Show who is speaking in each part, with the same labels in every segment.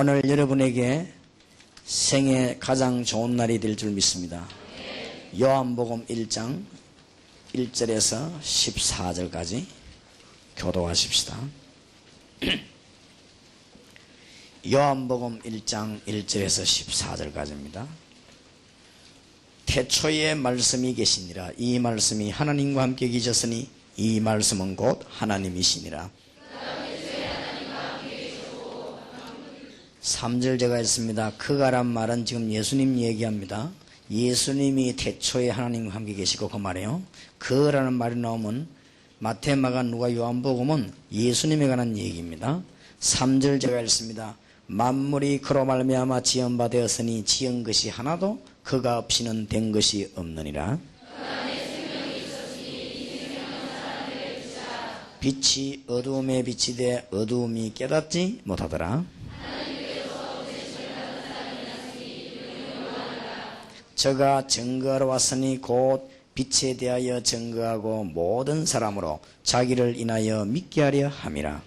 Speaker 1: 오늘 여러분에게 생애 가장 좋은 날이 될 줄 믿습니다. 요한복음 1장 1절에서 14절까지 교도하십시다. 요한복음 1장 1절에서 14절까지입니다. 태초에 말씀이 계시니라. 이 말씀이 하나님과 함께 계셨으니 이 말씀은 곧 하나님이시니라. 3절 제가 했습니다. 그가란 말은 지금 예수님 얘기합니다. 예수님이 태초에 하나님과 함께 계시고 그 말이에요. 그라는 말이 나오면 마태, 마가, 누가, 요한복음은 예수님에 관한 얘기입니다. 3절 제가 했습니다. 만물이 그로 말미암아 지은 바 되었으니 지은 것이 하나도 그가 없이는 된 것이 없느니라. 빛이 어두움에 비치되 어두움이 깨닫지 못하더라. 저가 증거하러 왔으니 곧 빛에 대하여 증거하고 모든 사람으로 자기를 인하여 믿게 하려 함이라.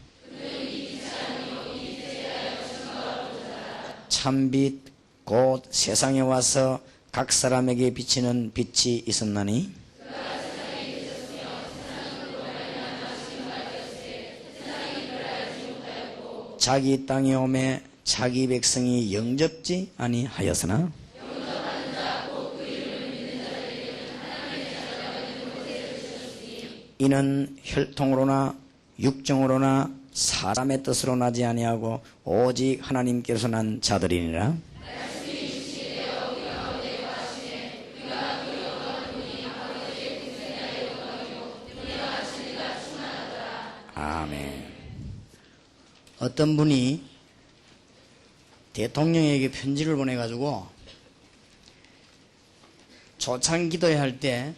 Speaker 1: 참빛 곧 세상에 와서 각 사람에게 비치는 빛이 있었나니 자기 땅에 오매 자기 백성이 영접지 아니하였으나 이는 혈통으로나 육정으로나 사람의 뜻으로 나지 아니하고 오직 하나님께서 난 자들이니라. 아멘. 어떤 분이 대통령에게 편지를 보내가지고 초창 기도회 할 때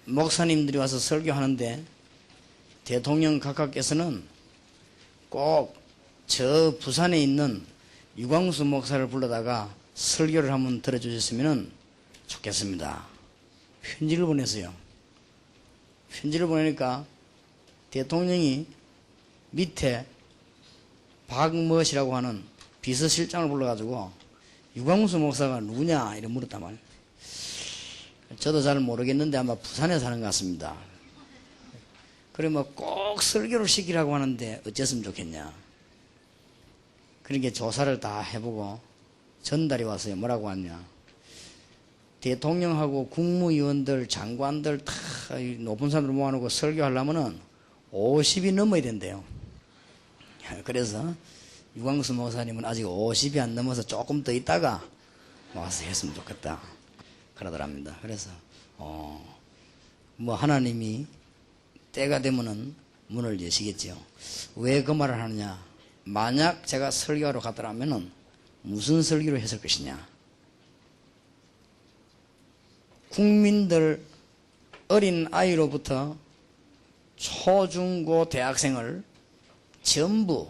Speaker 1: 목사님들이 와서 설교하는데 대통령 각하께서는 꼭 저 부산에 있는 유광수 목사를 불러다가 설교를 한번 들어주셨으면 좋겠습니다. 편지를 보냈어요. 편지를 보내니까 대통령이 밑에 박무엇이라고 하는 비서실장을 불러가지고 유광수 목사가 누구냐 이렇게 물었단 말이에요. 저도 잘 모르겠는데 아마 부산에 사는 것 같습니다. 그러면 꼭 설교를 시키라고 하는데 어쨌으면 좋겠냐. 그러니까 조사를 다 해보고 전달이 왔어요. 뭐라고 왔냐. 대통령하고 국무위원들, 장관들 다 높은 사람들 모아놓고 설교하려면은 50이 넘어야 된대요. 그래서 유광수 목사님은 아직 50이 안 넘어서 조금 더 있다가 와서 했으면 좋겠다. 그러더랍니다. 그래서 뭐 하나님이 때가 되면은 문을 여시겠죠. 왜 그 말을 하느냐. 만약 제가 설교하러 갔더라면은 무슨 설교를 했을 것이냐. 국민들 어린 아이로부터 초중고 대학생을 전부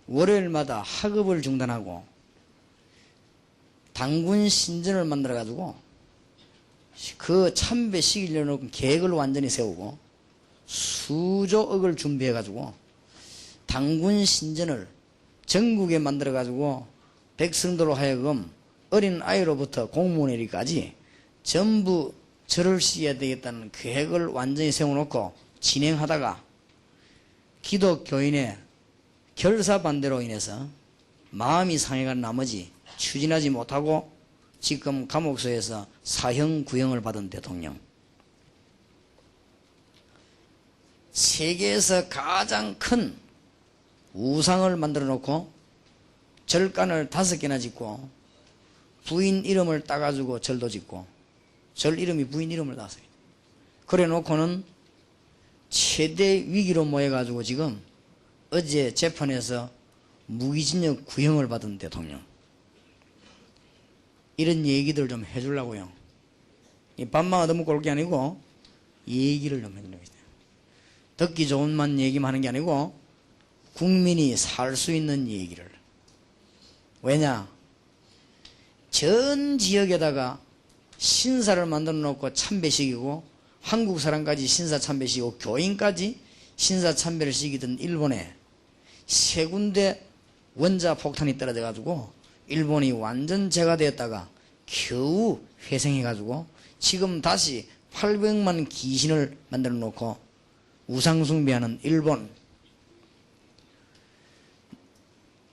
Speaker 1: 월요일마다 학업을 중단하고 당군 신전을 만들어 가지고 그 참배 시기를 놓고 계획을 완전히 세우고 수조억을 준비해 가지고 당군 신전을 전국에 만들어 가지고 백성들로 하여금 어린 아이로부터 공무원에게까지 전부 절을 시켜야 되겠다는 계획을 완전히 세워놓고 진행하다가 기독교인의 결사반대로 인해서 마음이 상해간 나머지 추진하지 못하고 지금 감옥소에서 사형 구형을 받은 대통령. 세계에서 가장 큰 우상을 만들어 놓고 절간을 5개나 짓고 부인 이름을 따가지고 절도 짓고 절 이름이 부인 이름을 따서요. 그래 놓고는 최대 위기로 모여가지고 지금 어제 재판에서 무기징역 구형을 받은 대통령. 이런 얘기들 좀 해주려고요. 이 밥만 얻어먹고 올 게 아니고 얘기를 좀 해주려고 있어요. 듣기 좋은만 얘기만 하는 게 아니고 국민이 살 수 있는 얘기를. 왜냐? 전 지역에다가 신사를 만들어 놓고 참배시키고 한국 사람까지 신사 참배시키고 교인까지 신사 참배를 시키던 일본에 세 군데 원자 폭탄이 떨어져 가지고 일본이 완전 재가되었다가 겨우 회생해 가지고 지금 다시 800만 귀신을 만들어 놓고 우상숭배하는 일본,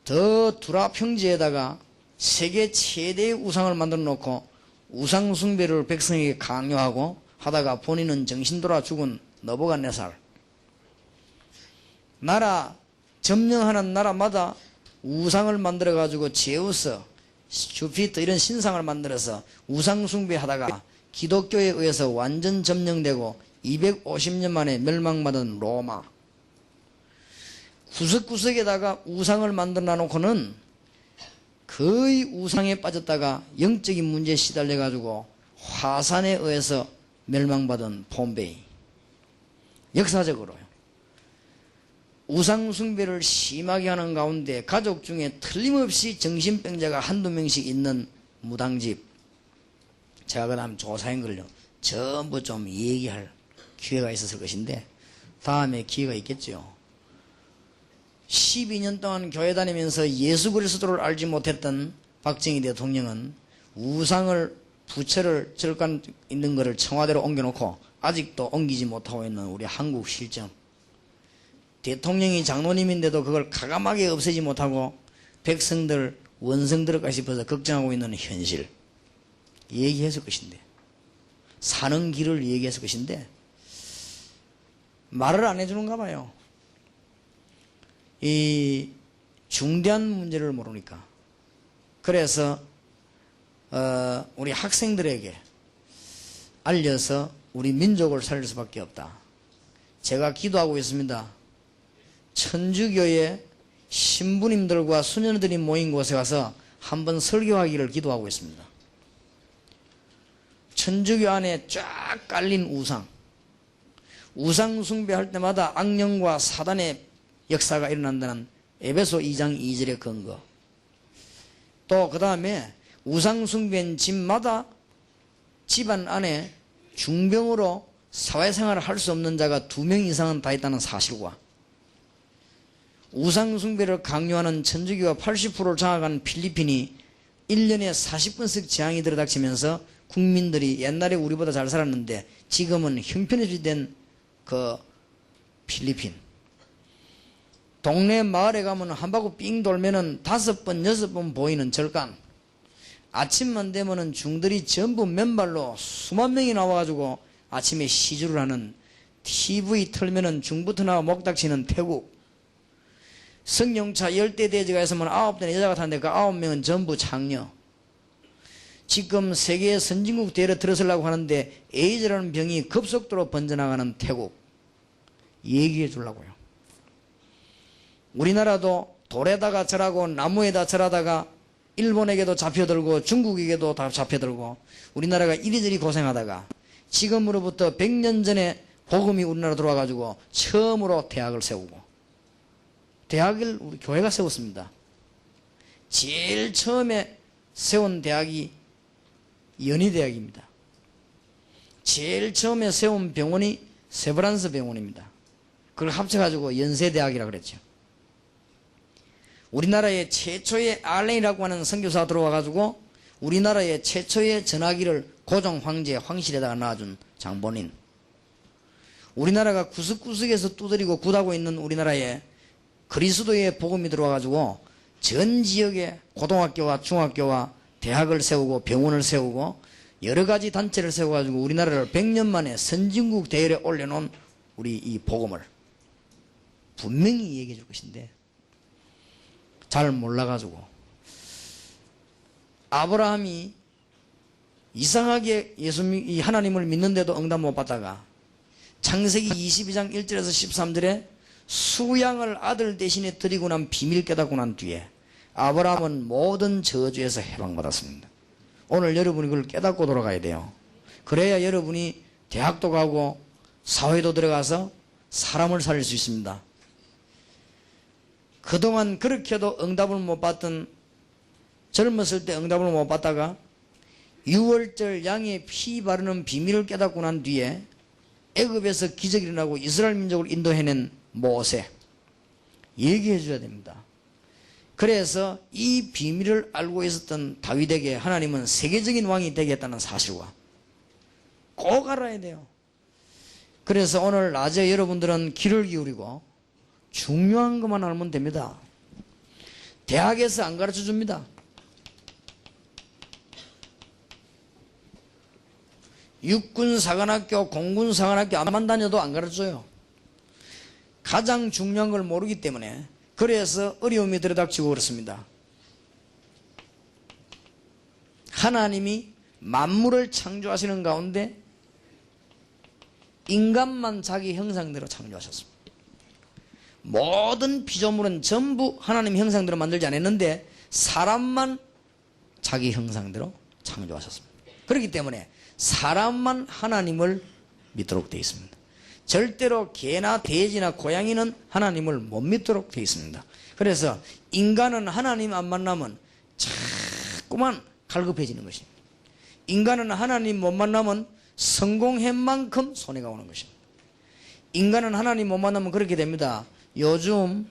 Speaker 1: 더 두라 평지에다가 세계 최대의 우상을 만들어 놓고 우상숭배를 백성에게 강요하고 하다가 본인은 정신 돌아 죽은 너부갓네살. 나라 점령하는 나라마다 우상을 만들어 가지고 제우스, 주피터 이런 신상을 만들어서 우상숭배하다가 기독교에 의해서 완전 점령되고 250년 만에 멸망받은 로마, 구석구석에다가 우상을 만들어 놓고는 거의 우상에 빠졌다가 영적인 문제에 시달려 가지고 화산에 의해서 멸망받은 폼베이. 역사적으로요, 우상숭배를 심하게 하는 가운데 가족 중에 틀림없이 정신병자가 한두 명씩 있는 무당집, 제가 그 다음 조사한 걸요 전부 좀 얘기할 기회가 있었을 것인데 다음에 기회가 있겠죠. 12년 동안 교회 다니면서 예수 그리스도를 알지 못했던 박정희 대통령은 우상을, 부처를 절간 있는 것을 청와대로 옮겨놓고 아직도 옮기지 못하고 있는 우리 한국 실정. 대통령이 장로님인데도 그걸 가감하게 없애지 못하고 백성들, 원성들을까 싶어서 걱정하고 있는 현실 얘기했을 것인데, 사는 길을 얘기했을 것인데 말을 안 해주는가 봐요. 이 중대한 문제를 모르니까. 그래서 우리 학생들에게 알려서 우리 민족을 살릴 수밖에 없다. 제가 기도하고 있습니다. 천주교의 신부님들과 수녀들이 모인 곳에 가서 한번 설교하기를 기도하고 있습니다. 천주교 안에 쫙 깔린 우상 숭배할 때마다 악령과 사단의 역사가 일어난다는 에베소 2장 2절의 근거, 또 그 다음에 우상 숭배한 집마다 집안 안에 중병으로 사회생활을 할 수 없는 자가 2명 이상은 다 있다는 사실과, 우상 숭배를 강요하는 천주교가 80%를 장악한 필리핀이 1년에 40번씩 재앙이 들어닥치면서 국민들이 옛날에 우리보다 잘 살았는데 지금은 형편없이 그 필리핀, 동네 마을에 가면 한 바퀴 삥 돌면은 5번, 6번 보이는 절간, 아침만 되면은 중들이 전부 맨발로 수만 명이 나와가지고 아침에 시주를 하는, TV 틀면은 중부터 나와 목닥치는 태국, 성령차 10대 대지가 있으면 9대는 여자가 타는데 그 9명은 전부 장녀. 지금 세계 선진국 대회를 들어서려고 하는데 에이즈라는 병이 급속도로 번져나가는 태국. 얘기해 주려고요. 우리나라도 돌에다가 절하고 나무에다 절하다가 일본에게도 잡혀들고 중국에게도 다 잡혀들고 우리나라가 이리저리 고생하다가 지금으로부터 100년 전에 복음이 우리나라 들어와가지고 처음으로 대학을 세우고, 대학을 우리 교회가 세웠습니다. 제일 처음에 세운 대학이 연희대학입니다. 제일 처음에 세운 병원이 세브란스 병원입니다. 그걸 합쳐가지고 연세대학이라고 그랬죠. 우리나라의 최초의 알렌이라고 하는 선교사가 들어와가지고 우리나라의 최초의 전화기를 고종 황제 황실에다가 놔준 장본인. 우리나라가 구석구석에서 두드리고 굿하고 있는 우리나라에 그리스도의 복음이 들어와가지고 전 지역에 고등학교와 중학교와 대학을 세우고 병원을 세우고 여러 가지 단체를 세워가지고 우리나라를 100년 만에 선진국 대열에 올려놓은 우리 이 복음을 분명히 얘기해 줄 것인데 잘 몰라가지고 아브라함이 이상하게 이 하나님을 믿는데도 응답 못 받다가 창세기 22장 1절에서 13절에 수양을 아들 대신에 드리고 난 비밀 깨닫고 난 뒤에 아브라함은 모든 저주에서 해방받았습니다. 오늘 여러분이 그걸 깨닫고 돌아가야 돼요. 그래야 여러분이 대학도 가고 사회도 들어가서 사람을 살릴 수 있습니다. 그동안 그렇게도 응답을 못 받던, 젊었을 때 응답을 못 받다가 6월절 양의 피 바르는 비밀을 깨닫고 난 뒤에 애굽에서 기적이 일어나고 이스라엘 민족을 인도해낸 모세 얘기해 줘야 됩니다. 그래서 이 비밀을 알고 있었던 다윗에게 하나님은 세계적인 왕이 되겠다는 사실과 꼭 알아야 돼요. 그래서 오늘 낮에 여러분들은 귀를 기울이고 중요한 것만 알면 됩니다. 대학에서 안 가르쳐 줍니다. 육군사관학교, 공군사관학교 안만 다녀도 안 가르쳐줘요. 가장 중요한 걸 모르기 때문에 그래서 어려움이 들이닥치고 그렇습니다. 하나님이 만물을 창조하시는 가운데 인간만 자기 형상대로 창조하셨습니다. 모든 피조물은 전부 하나님 형상대로 만들지 않았는데 사람만 자기 형상대로 창조하셨습니다. 그렇기 때문에 사람만 하나님을 믿도록 되어 있습니다. 절대로 개나 돼지나 고양이는 하나님을 못 믿도록 되어 있습니다. 그래서 인간은 하나님 안 만나면 자꾸만 갈급해지는 것입니다. 인간은 하나님 못 만나면 성공한 만큼 손해가 오는 것입니다. 인간은 하나님 못 만나면 그렇게 됩니다. 요즘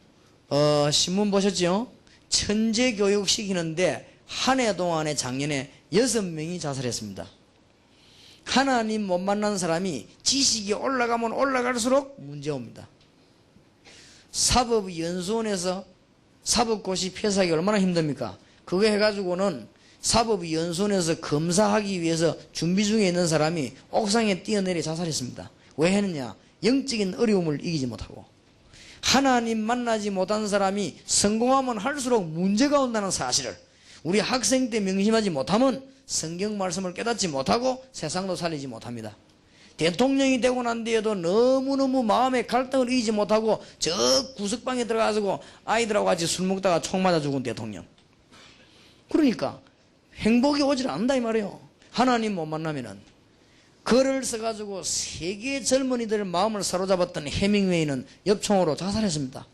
Speaker 1: 신문 보셨죠? 천재 교육 시키는데 한 해 동안에 작년에 6명이 자살했습니다. 하나님 못 만난 사람이 지식이 올라가면 올라갈수록 문제 옵니다. 사법연수원에서 사법고시 폐사하기 얼마나 힘듭니까? 그거 해가지고는 사법연수원에서 검사하기 위해서 준비 중에 있는 사람이 옥상에 뛰어내려 자살했습니다. 왜 했느냐? 영적인 어려움을 이기지 못하고. 하나님 만나지 못한 사람이 성공하면 할수록 문제가 온다는 사실을 우리 학생 때 명심하지 못하면 성경 말씀을 깨닫지 못하고 세상도 살리지 못합니다. 대통령이 되고 난 뒤에도 너무너무 마음의 갈등을 이기지 못하고 저 구석방에 들어가서 아이들하고 같이 술 먹다가 총 맞아 죽은 대통령. 그러니까 행복이 오질 않는다 이 말이에요. 하나님 못 만나면은. 글을 써가지고 세계 젊은이들 마음을 사로잡았던 해밍웨이는 엽총으로 자살했습니다.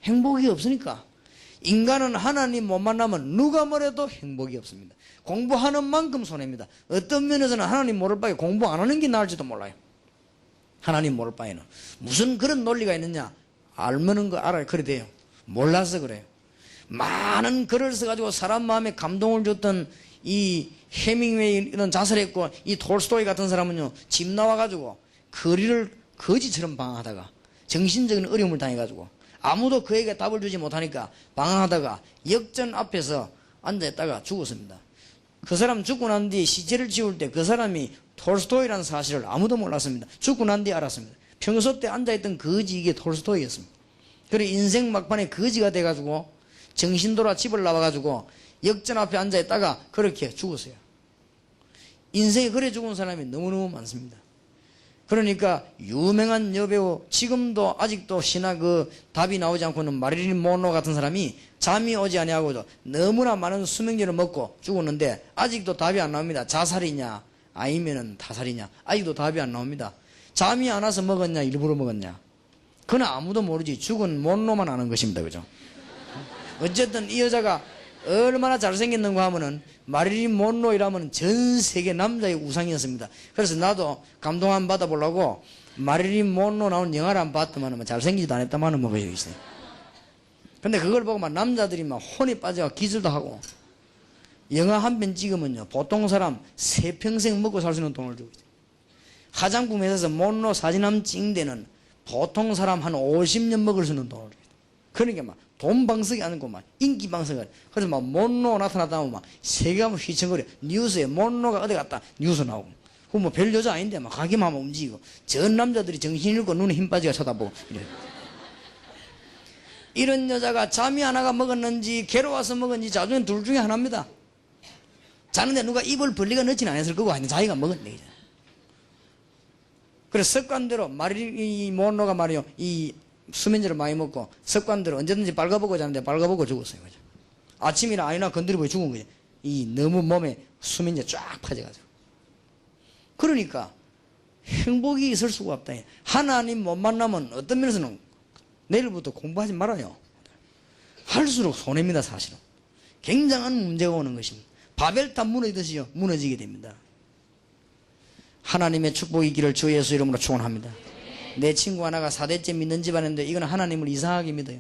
Speaker 1: 행복이 없으니까. 인간은 하나님 못 만나면 누가 뭐래도 행복이 없습니다. 공부하는 만큼 손해입니다. 어떤 면에서는 하나님 모를 바에 공부 안 하는 게 나을지도 몰라요. 하나님 모를 바에는. 무슨 그런 논리가 있느냐? 알면은 거 알아요. 그래 돼요. 몰라서 그래요. 많은 글을 써가지고 사람 마음에 감동을 줬던 이 해밍웨이는 자살했고 이 톨스토이 같은 사람은요 집 나와가지고 거리를 거지처럼 방황하다가 정신적인 어려움을 당해가지고 아무도 그에게 답을 주지 못하니까 방황하다가 역전 앞에서 앉아있다가 죽었습니다. 그 사람 죽고 난 뒤에 시체를 지울 때 그 사람이 톨스토이라는 사실을 아무도 몰랐습니다. 죽고 난 뒤에 알았습니다. 평소 때 앉아있던 거지 이게 톨스토이였습니다. 그래 인생 막판에 거지가 돼가지고 정신 돌아 집을 나와가지고 역전 앞에 앉아있다가 그렇게 죽었어요. 인생에 그래 죽은 사람이 너무너무 많습니다. 그러니까 유명한 여배우 지금도 아직도 신화 그 답이 나오지 않고는 마릴린 monroe 같은 사람이 잠이 오지 아니하고 너무나 많은 수명제를 먹고 죽었는데 아직도 답이 안 나옵니다. 자살이냐 아니면은 타살이냐 아직도 답이 안 나옵니다. 잠이 안 와서 먹었냐 일부러 먹었냐 그건 아무도 모르지. 죽은 monroe만 아는 것입니다. 그죠? 어쨌든 이 여자가 얼마나 잘생겼는가 하면은 마릴린 monroe이라면 전 세계 남자의 우상이었습니다. 그래서 나도 감동 한번 받아보려고 마릴린 monroe 나온 영화를 한번 봤더만 잘생기지도 않았다마는 뭐 그러고 있어요. 근데 그걸 보고 막 남자들이 막 혼이 빠져 기절도 하고 영화 한 편 찍으면요 보통 사람 세 평생 먹고 살 수 있는 돈을 주고 있어요. 화장품 회사에서 monroe 사진 한번 찍는 데는 보통 사람 한 50년 먹을 수 있는 돈을 줘요. 그러니까 막 돈 방석이 아니고 막 인기 방석을. 그래서 막 monroe 나타났다 하면 막 세계가 막 휘청거려. 뉴스에 monroe가 어디 갔다 뉴스 나오고. 그 뭐 별 여자 아닌데 막 가기만 하면 움직이고. 전 남자들이 정신 잃고 눈에 힘 빠지게 쳐다보고. 이런 여자가 잠이 하나가 먹었는지 괴로워서 먹었는지 자중에 둘 중에 하나입니다. 자는데 누가 입을 벌리가 넣지는 않았을 거고 하여튼 자기가 먹었네. 그래서 습관대로 마릴린 monroe가 말이요 이 수면제를 많이 먹고 습관대로 언제든지 빨가벗고 자는데 빨가벗고 죽었어요. 그죠? 아침이나 아니나 건드리고 죽은 거죠. 이 너무 몸에 수면제 쫙 퍼져가지고. 그러니까 행복이 있을 수가 없다. 하나님 못 만나면 어떤 면에서는 내일부터 공부하지 말아요. 할수록 손해입니다. 사실은. 굉장한 문제가 오는 것입니다. 바벨탑 무너지듯이요 무너지게 됩니다. 하나님의 축복이 있기를 주 예수 이름으로 축원합니다. 내 친구 하나가 4대째 믿는 집안인데 이건 하나님을 이상하게 믿어요.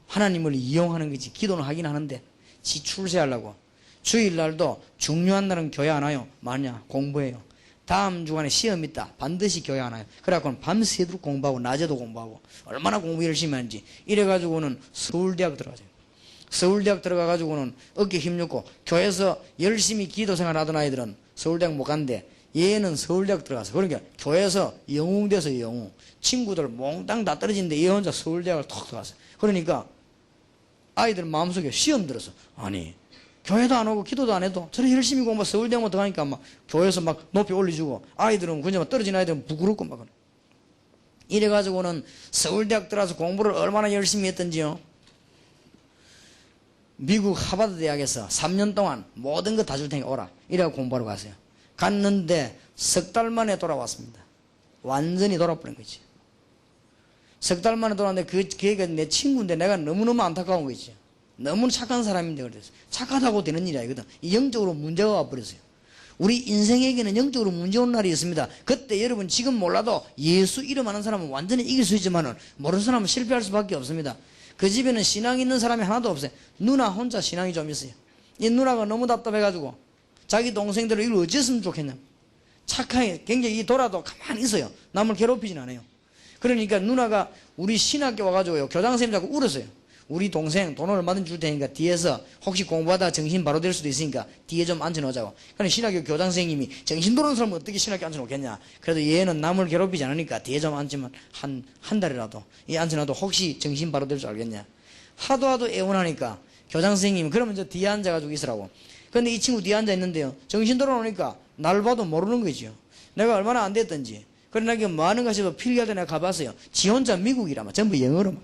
Speaker 1: 하나님을 이용하는 거지. 기도는 하긴 하는데 지 출세하려고. 주일날도 중요한 날은 교회 안 와요. 뭐냐? 공부해요. 다음 주간에 시험 있다. 반드시 교회 안 와요. 그래갖고는 밤새도록 공부하고 낮에도 공부하고 얼마나 공부 열심히 하는지. 이래가지고는 서울대학 들어가죠. 서울대학 들어가가지고는 어깨 힘줬고 교회에서 열심히 기도 생활하던 아이들은 서울대학 못 간대. 얘는 서울대학 들어가서 그러니까 교회에서 영웅돼서 영웅. 친구들 몽땅 다 떨어지는데 얘 혼자 서울대학을 톡 들어갔어. 그러니까 아이들 마음속에 시험 들어서 아니 교회도 안 오고 기도도 안 해도 저렇게 열심히 공부 서울대학 못 들어가니까 막 교회에서 막 높이 올려주고 아이들은 그냥 떨어진 아이들은 부끄럽고 막 그래. 이래가지고는 서울대학 들어가서 공부를 얼마나 열심히 했던지요. 미국 하버드 대학에서 3년 동안 모든 거 다 줄 테니까 오라. 이래가 공부하러 갔어요. 갔는데 석 달 만에 돌아왔습니다. 완전히 돌아버린 거지. 석 달 만에 돌아왔는데 걔가 내 친구인데 내가 너무너무 안타까운 거지. 너무 착한 사람인데 그랬어. 착하다고 되는 일이 아니거든. 영적으로 문제가 와버렸어요. 우리 인생에게는 영적으로 문제 온 날이 있습니다. 그때 여러분 지금 몰라도 예수 이름 아는 사람은 완전히 이길 수 있지만 모르는 사람은 실패할 수밖에 없습니다. 그 집에는 신앙 있는 사람이 하나도 없어요. 누나 혼자 신앙이 좀 있어요. 이 누나가 너무 답답해가지고 자기 동생들을 이걸 어찌했으면 좋겠냐. 착하게 굉장히 돌아도 가만히 있어요. 남을 괴롭히진 않아요. 그러니까 누나가 우리 신학교 와가지고요. 교장선생님 자꾸 울었어요. 우리 동생 돈 얼마든지 줄 테니까 뒤에서 혹시 공부하다가 정신 바로 될 수도 있으니까 뒤에 좀 앉혀놓자고. 그러니까 신학교 교장선생님이 정신 돌아오는 사람은 어떻게 신학교 앉혀놓겠냐. 그래도 얘는 남을 괴롭히지 않으니까 뒤에 좀 앉으면 한 달이라도 이 앉혀놔도 혹시 정신 바로 될 줄 알겠냐. 하도 애원하니까 교장선생님이 그러면 저 뒤에 앉아가지고 있으라고. 근데 이 친구 뒤에 앉아 있는데요. 정신 돌아오니까 날 봐도 모르는 거죠. 내가 얼마나 안 됐던지. 그러나 이게 뭐 하는가 싶어서 필기할 때 내가 가봤어요. 지 혼자 미국이라면 전부 영어로 막.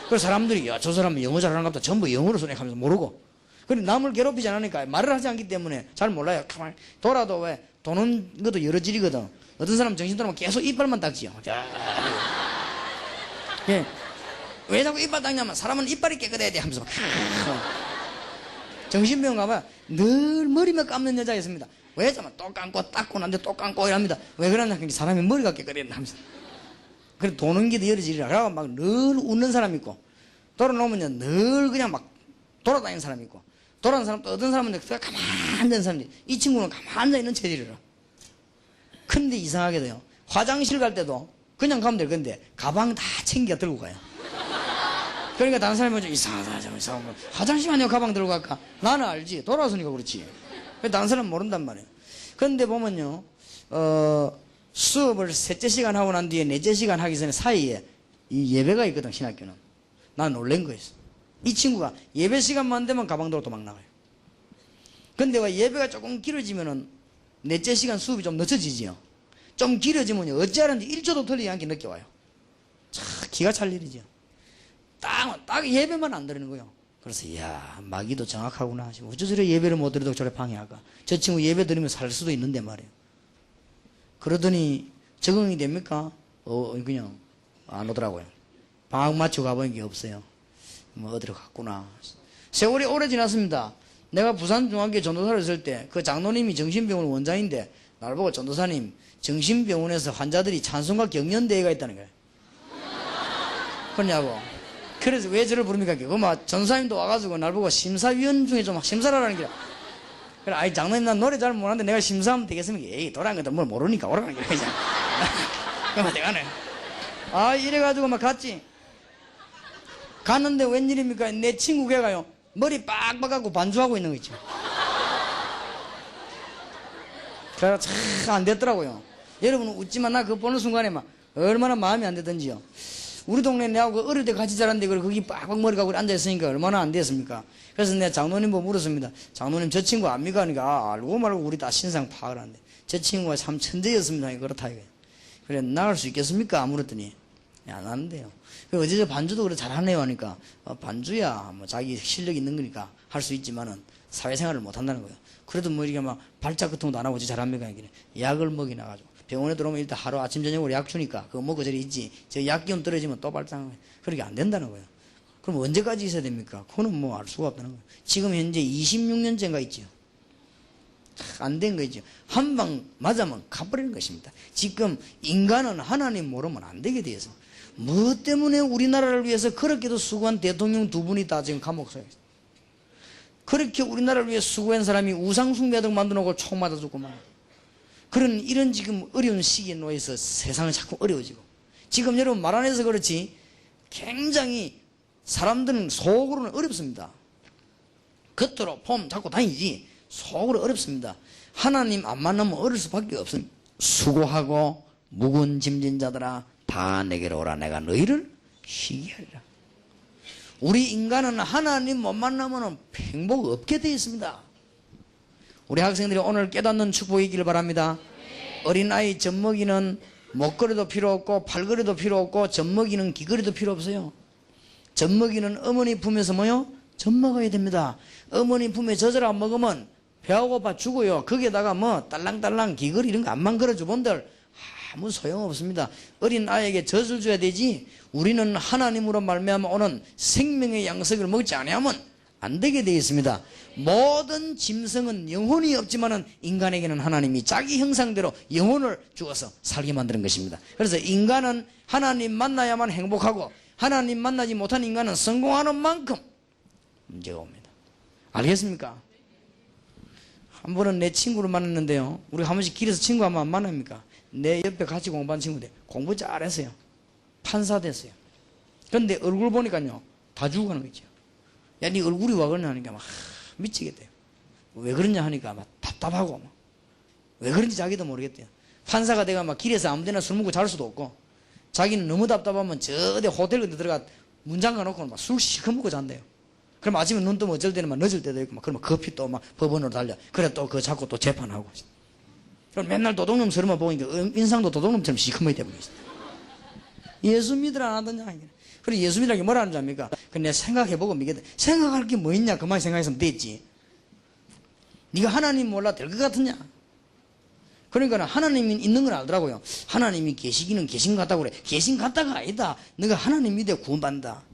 Speaker 1: 그래서 사람들이 야, 저 사람은 영어 잘하는가 보다. 전부 영어로 소리하면서 모르고. 그리고 남을 괴롭히지 않으니까 말을 하지 않기 때문에 잘 몰라요. 가만히 돌아도 왜 도는 것도 여러 질이거든. 어떤 사람은 정신 돌아오면 계속 이빨만 닦지요. 예. 왜 자꾸 이빨 닦냐면 사람은 이빨이 깨끗해야 돼 하면서 막. 정신병 가봐 늘 머리만 감는 여자가 있습니다. 왜 자면 또 감고 닦고 난데 또 감고 이랍니다. 왜 그러냐 사람이 머리가 깨끗해야 된다 하면서. 그래 도는 게 여러 질이라. 그러고 막 늘 웃는 사람 있고 돌아놓으면 늘 그냥 막 돌아다니는 사람 있고 돌아다니는 사람 또 어떤 사람은 가만히 앉은 사람이 이 친구는 가만히 앉아있는 체질이라. 근데 이상하게도요. 화장실 갈 때도 그냥 가면 될 건데 가방 다 챙겨 들고 가요. 그러니까 다른 사람이 좀 이상하다. 화장실 아니야 가방 들고 갈까? 나는 알지. 돌아서니까 그렇지. 다른 사람은 모른단 말이에요. 그런데 보면요. 수업을 셋째 시간 하고 난 뒤에 넷째 시간 하기 전에 사이에 이 예배가 있거든 신학교는. 난 놀란 거였어. 이 친구가 예배 시간만 되면 가방 들고 도망 나가요. 근데 왜 예배가 조금 길어지면은 넷째 시간 수업이 좀 늦어지지요. 좀 길어지면요 어찌하는지 1초도 틀리지 않게 늦게 와요. 참 기가 찰 일이죠. 딱 예배만 안 드리는 거예요. 그래서 이야 마귀도 정확하구나. 어쩌 저래 예배를 못 드려도 저래 방해할까. 저 친구 예배 드리면 살 수도 있는데 말이에요. 그러더니 적응이 됩니까? 그냥 안 오더라고요. 방학 맞추고 가보는 게 없어요. 뭐 어디로 갔구나. 세월이 오래 지났습니다. 내가 부산중앙교회 전도사를 했을 때 그 장로님이 정신병원 원장인데 나를 보고 전도사님 정신병원에서 환자들이 찬송가 경연대회가 있다는 거예요. 그러냐고. 그래서 왜 저를 부릅니까? 막 전사님도 와가지고 날 보고 심사위원 중에 좀 심사를 하라는 게. 그래, 아이 장로님 난 노래 잘 못하는데 내가 심사하면 되겠습니까? 에이 도란 것도 뭘 모르니까 오라는 게 그냥. 그러면 내가네. 아 이래가지고 막 갔지. 갔는데 웬일입니까? 내 친구 걔가요 머리 빡빡하고 반주하고 있는 거 있죠. 그래서 참 안 됐더라고요. 여러분은 웃지만 나 그거 보는 순간에 막 얼마나 마음이 안 되던지요. 우리 동네 내하고 어릴 때 같이 자랐는데 거기 빡빡 머리가 앉아있으니까 얼마나 안 됐습니까? 그래서 내가 장로님 보고 물었습니다. 장로님 저 친구 압니까? 하니까 알고 말고 우리 다 신상 파악을 하는데 저 친구가 참 천재였습니다. 그렇다 이거예요. 그래 나갈 수 있겠습니까? 물었더니 안 하는데요. 어제 저 반주도 그래 잘하네요 하니까 반주야 뭐 자기 실력이 있는 거니까 할 수 있지만은 사회생활을 못 한다는 거예요. 그래도 뭐 이렇게 막 발작고통도 안 하고 저 잘합니까? 약을 먹이나가지고 병원에 들어오면 일단 하루 아침 저녁으로 약 주니까 그거 먹고 저리 있지. 저 약기운 떨어지면 또 발작. 그렇게 안 된다는 거예요. 그럼 언제까지 있어야 됩니까? 그거는 뭐 알 수가 없다는 거예요. 지금 현재 26년째인가 있죠. 안 된 거죠. 한 방 맞으면 가버리는 것입니다. 지금 인간은 하나님 모르면 안 되게 되어서 뭐 때문에 우리나라를 위해서 그렇게도 수고한 대통령 두 분이 다 지금 감옥에 있어요. 그렇게 우리나라를 위해 수고한 사람이 우상숭배하도록 만들어놓고 총 맞아 죽고만. 그런 이런 지금 어려운 시기에 놓여서 세상은 자꾸 어려워지고, 지금 여러분 말 안 해서 그렇지 굉장히 사람들은 속으로는 어렵습니다. 겉으로 폼 잡고 다니지 속으로 어렵습니다. 하나님 안 만나면 어릴 수밖에 없습니다. 수고하고 무거운 짐진 자들아 다 내게로 오라. 내가 너희를 쉬게 하리라. 우리 인간은 하나님 못 만나면 행복 없게 되어 있습니다. 우리 학생들이 오늘 깨닫는 축복이길 바랍니다. 어린아이 젖먹이는 목걸이도 필요 없고 팔걸이도 필요 없고 젖먹이는 귀걸이도 필요 없어요. 젖먹이는 어머니 품에서 뭐요? 젖 먹어야 됩니다. 어머니 품에 젖을 안 먹으면 배가 고파 죽어요. 거기에다가 뭐 딸랑딸랑 귀걸이 이런 거 안만 걸어줘 본들 아무 소용없습니다. 어린아이에게 젖을 줘야 되지, 우리는 하나님으로 말미암아 오는 생명의 양식을 먹지 않으면 안 되게 되어 있습니다. 모든 짐승은 영혼이 없지만은 인간에게는 하나님이 자기 형상대로 영혼을 주어서 살게 만드는 것입니다. 그래서 인간은 하나님 만나야만 행복하고, 하나님 만나지 못한 인간은 성공하는 만큼 문제가 옵니다. 알겠습니까? 한 번은 내 친구를 만났는데요, 우리 한 번씩 길에서 친구 하면 안 만납니까? 내 옆에 같이 공부한 친구인데 공부 잘했어요. 판사 됐어요. 그런데 얼굴 보니까요 다 죽어가는 거죠. 야, 네 얼굴이 와 그러냐 하니까 막 미치겠대요. 왜 그러냐 하니까 막 답답하고 막 왜 그런지 자기도 모르겠대요. 판사가 내가 막 길에서 아무데나 술 먹고 잘 수도 없고, 자기는 너무 답답하면 저 어디 호텔 같은 데 들어가 문 잠가 놓고 막 술 시커 먹고 잔대요. 그럼 아침에 눈 뜨면 어쩔 때는 막 늦을 때도 있고 막 그러면 커피 또 막 법원으로 달려. 그래 또 그거 잡고 또 재판하고. 그럼 맨날 도둑놈처럼만 보니까 인상도 도둑놈처럼 시커멓게 되버리겠어. 예수 믿으라 안 하더냐. 그래 예수 믿으라는 게 뭐라는 줄 압니까? 근데 생각해보고 믿겠다. 생각할 게 뭐 있냐 그만 생각했으면 됐지. 네가 하나님 몰라 될 것 같으냐. 그러니까 하나님이 있는 건 알더라고요. 하나님이 계시기는 계신 것 같다고 그래. 계신 것 같다가 아니다. 네가 하나님 믿어 구원받는다.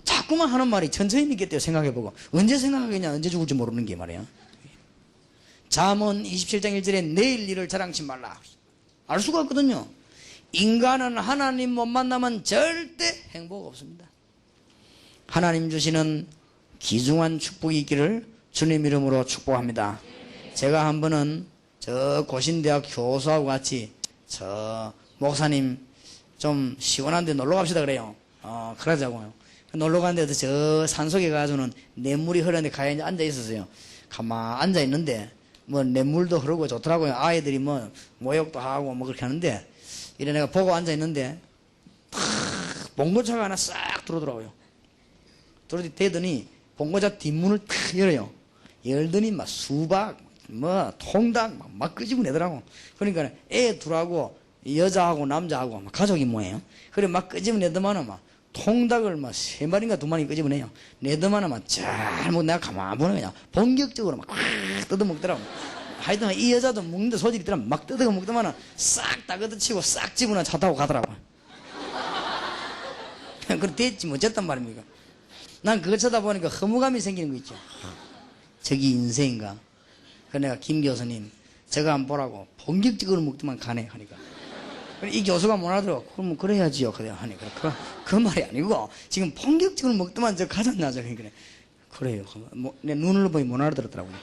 Speaker 1: 자꾸만 하는 말이 천천히 믿겠대요. 생각해보고. 언제 생각하겠냐, 언제 죽을지 모르는 게 말이야. 잠언 27장 1절에 내일 일을 자랑치 말라. 알 수가 없거든요. 인간은 하나님 못 만나면 절대 행복 없습니다. 하나님 주시는 귀중한 축복이 있기를 주님 이름으로 축복합니다. 제가 한 번은 저 고신대학 교수하고 같이 저 목사님 좀 시원한 데 놀러 갑시다 그래요. 그러자고요. 놀러 갔는데 저 산속에 가서는 냇물이 흐르는데 가만히 앉아 있었어요. 가만 앉아 있는데 뭐 냇물도 흐르고 좋더라고요. 아이들이 뭐 모욕도 하고 뭐 그렇게 하는데, 이래 내가 보고 앉아 있는데 탁 봉고차가 하나 싹 들어오더라고요. 들어대더니 봉고차 뒷문을 탁 열어요. 열더니 막 수박 뭐 통닭 막 끄집어내더라고. 그러니까 애 둘하고 여자하고 남자하고 막 가족이 뭐예요. 그래 막 끄집어내더만은 막 통닭을 막 3마리인가 2마리 끄집어내요. 내더만은 막 잘못 내가 가만 보면 그냥 본격적으로 막 뜯어먹더라고. 하여튼 이 여자도 먹는데 소질이 있더라. 막 뜯어먹더만은 싹 다 걷어치고 싹 집어나 차 타고 가더라고. 그래 됐지 뭐 어쨌단 말입니까. 난 그거 쳐다보니까 허무감이 생기는 거 있죠. 저기 인생인가. 그래 내가 김 교수님 제가 한번 보라고 본격적으로 먹더만 가네 하니까, 이 교수가 못 알아들어. 그럼 그래야지요 그래 하니까 그 말이 아니고 지금 본격적으로 먹더만 저 가졌나 저 그래. 그래요. 내 눈을 보니 못 알아들었더라고요.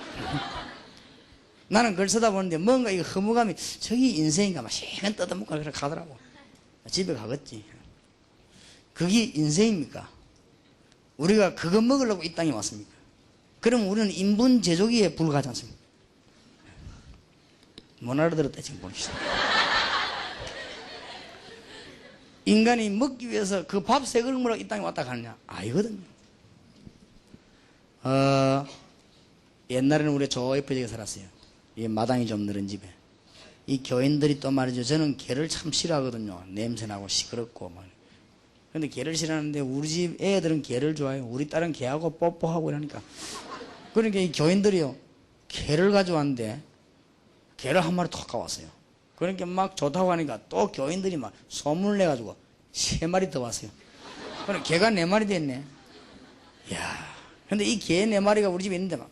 Speaker 1: 나는 그걸 쳐다보는데 뭔가 이 허무감이, 저기 인생인가 막 시간 뜯어먹고 그래 가더라고. 집에 가겠지. 그게 인생입니까? 우리가 그거 먹으려고 이 땅에 왔습니까? 그럼 우리는 인분 제조기에 불과하지 않습니까? 못 알아들었다 지금 보십시오. 인간이 먹기 위해서 그 밥 세 그릇 먹으러 이 땅에 왔다 가느냐? 아니거든요. 옛날에는 우리 저 옆에 지게 살았어요. 이 마당이 좀 늘은 집에. 이 교인들이 또 말이죠. 저는 개를 참 싫어하거든요. 냄새나고 시끄럽고 막. 근데 개를 싫어하는데 우리 집 애들은 개를 좋아해요. 우리 딸은 개하고 뽀뽀하고 이러니까. 그러니까 이 교인들이요, 개를 가져왔는데 개를 한 마리 더 가왔어요. 그러니까 막 좋다고 하니까 또 교인들이 막 소문을 내가지고 3마리 더 왔어요. 그럼 개가 4마리 됐네. 이야. 근데 이 개 4마리가 우리 집에 있는데 막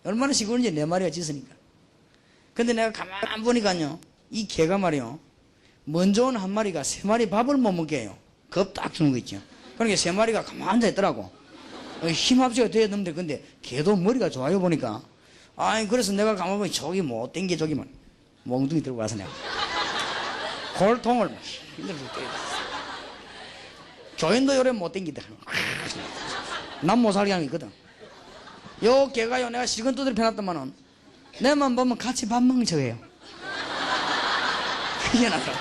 Speaker 1: 얼마나 시끄러운지 4마리가 짖으니까. 근데 내가 가만 보니까요, 이 개가 말이요, 먼저 온 한 마리가 세 마리 밥을 못 먹게 해요. 겁 딱 주는 거 있죠. 그러니까 세 마리가 가만히 앉아 있더라고. 힘 합치가 돼야 되는데, 근데 걔도 머리가 좋아요 보니까. 아이, 그래서 내가 가만히 보니 저기 뭐 땡겨 저기만 몽둥이 들고 와서 내가 골통을 힘들게 때렸어. 교인도 요래 못 땡기다. 남 못 살게 하는 게 있거든. 요 개가요, 내가 실컷 두드려 펴놨더만은 내만 보면 같이 밥 먹는 척해요. 희한하더라.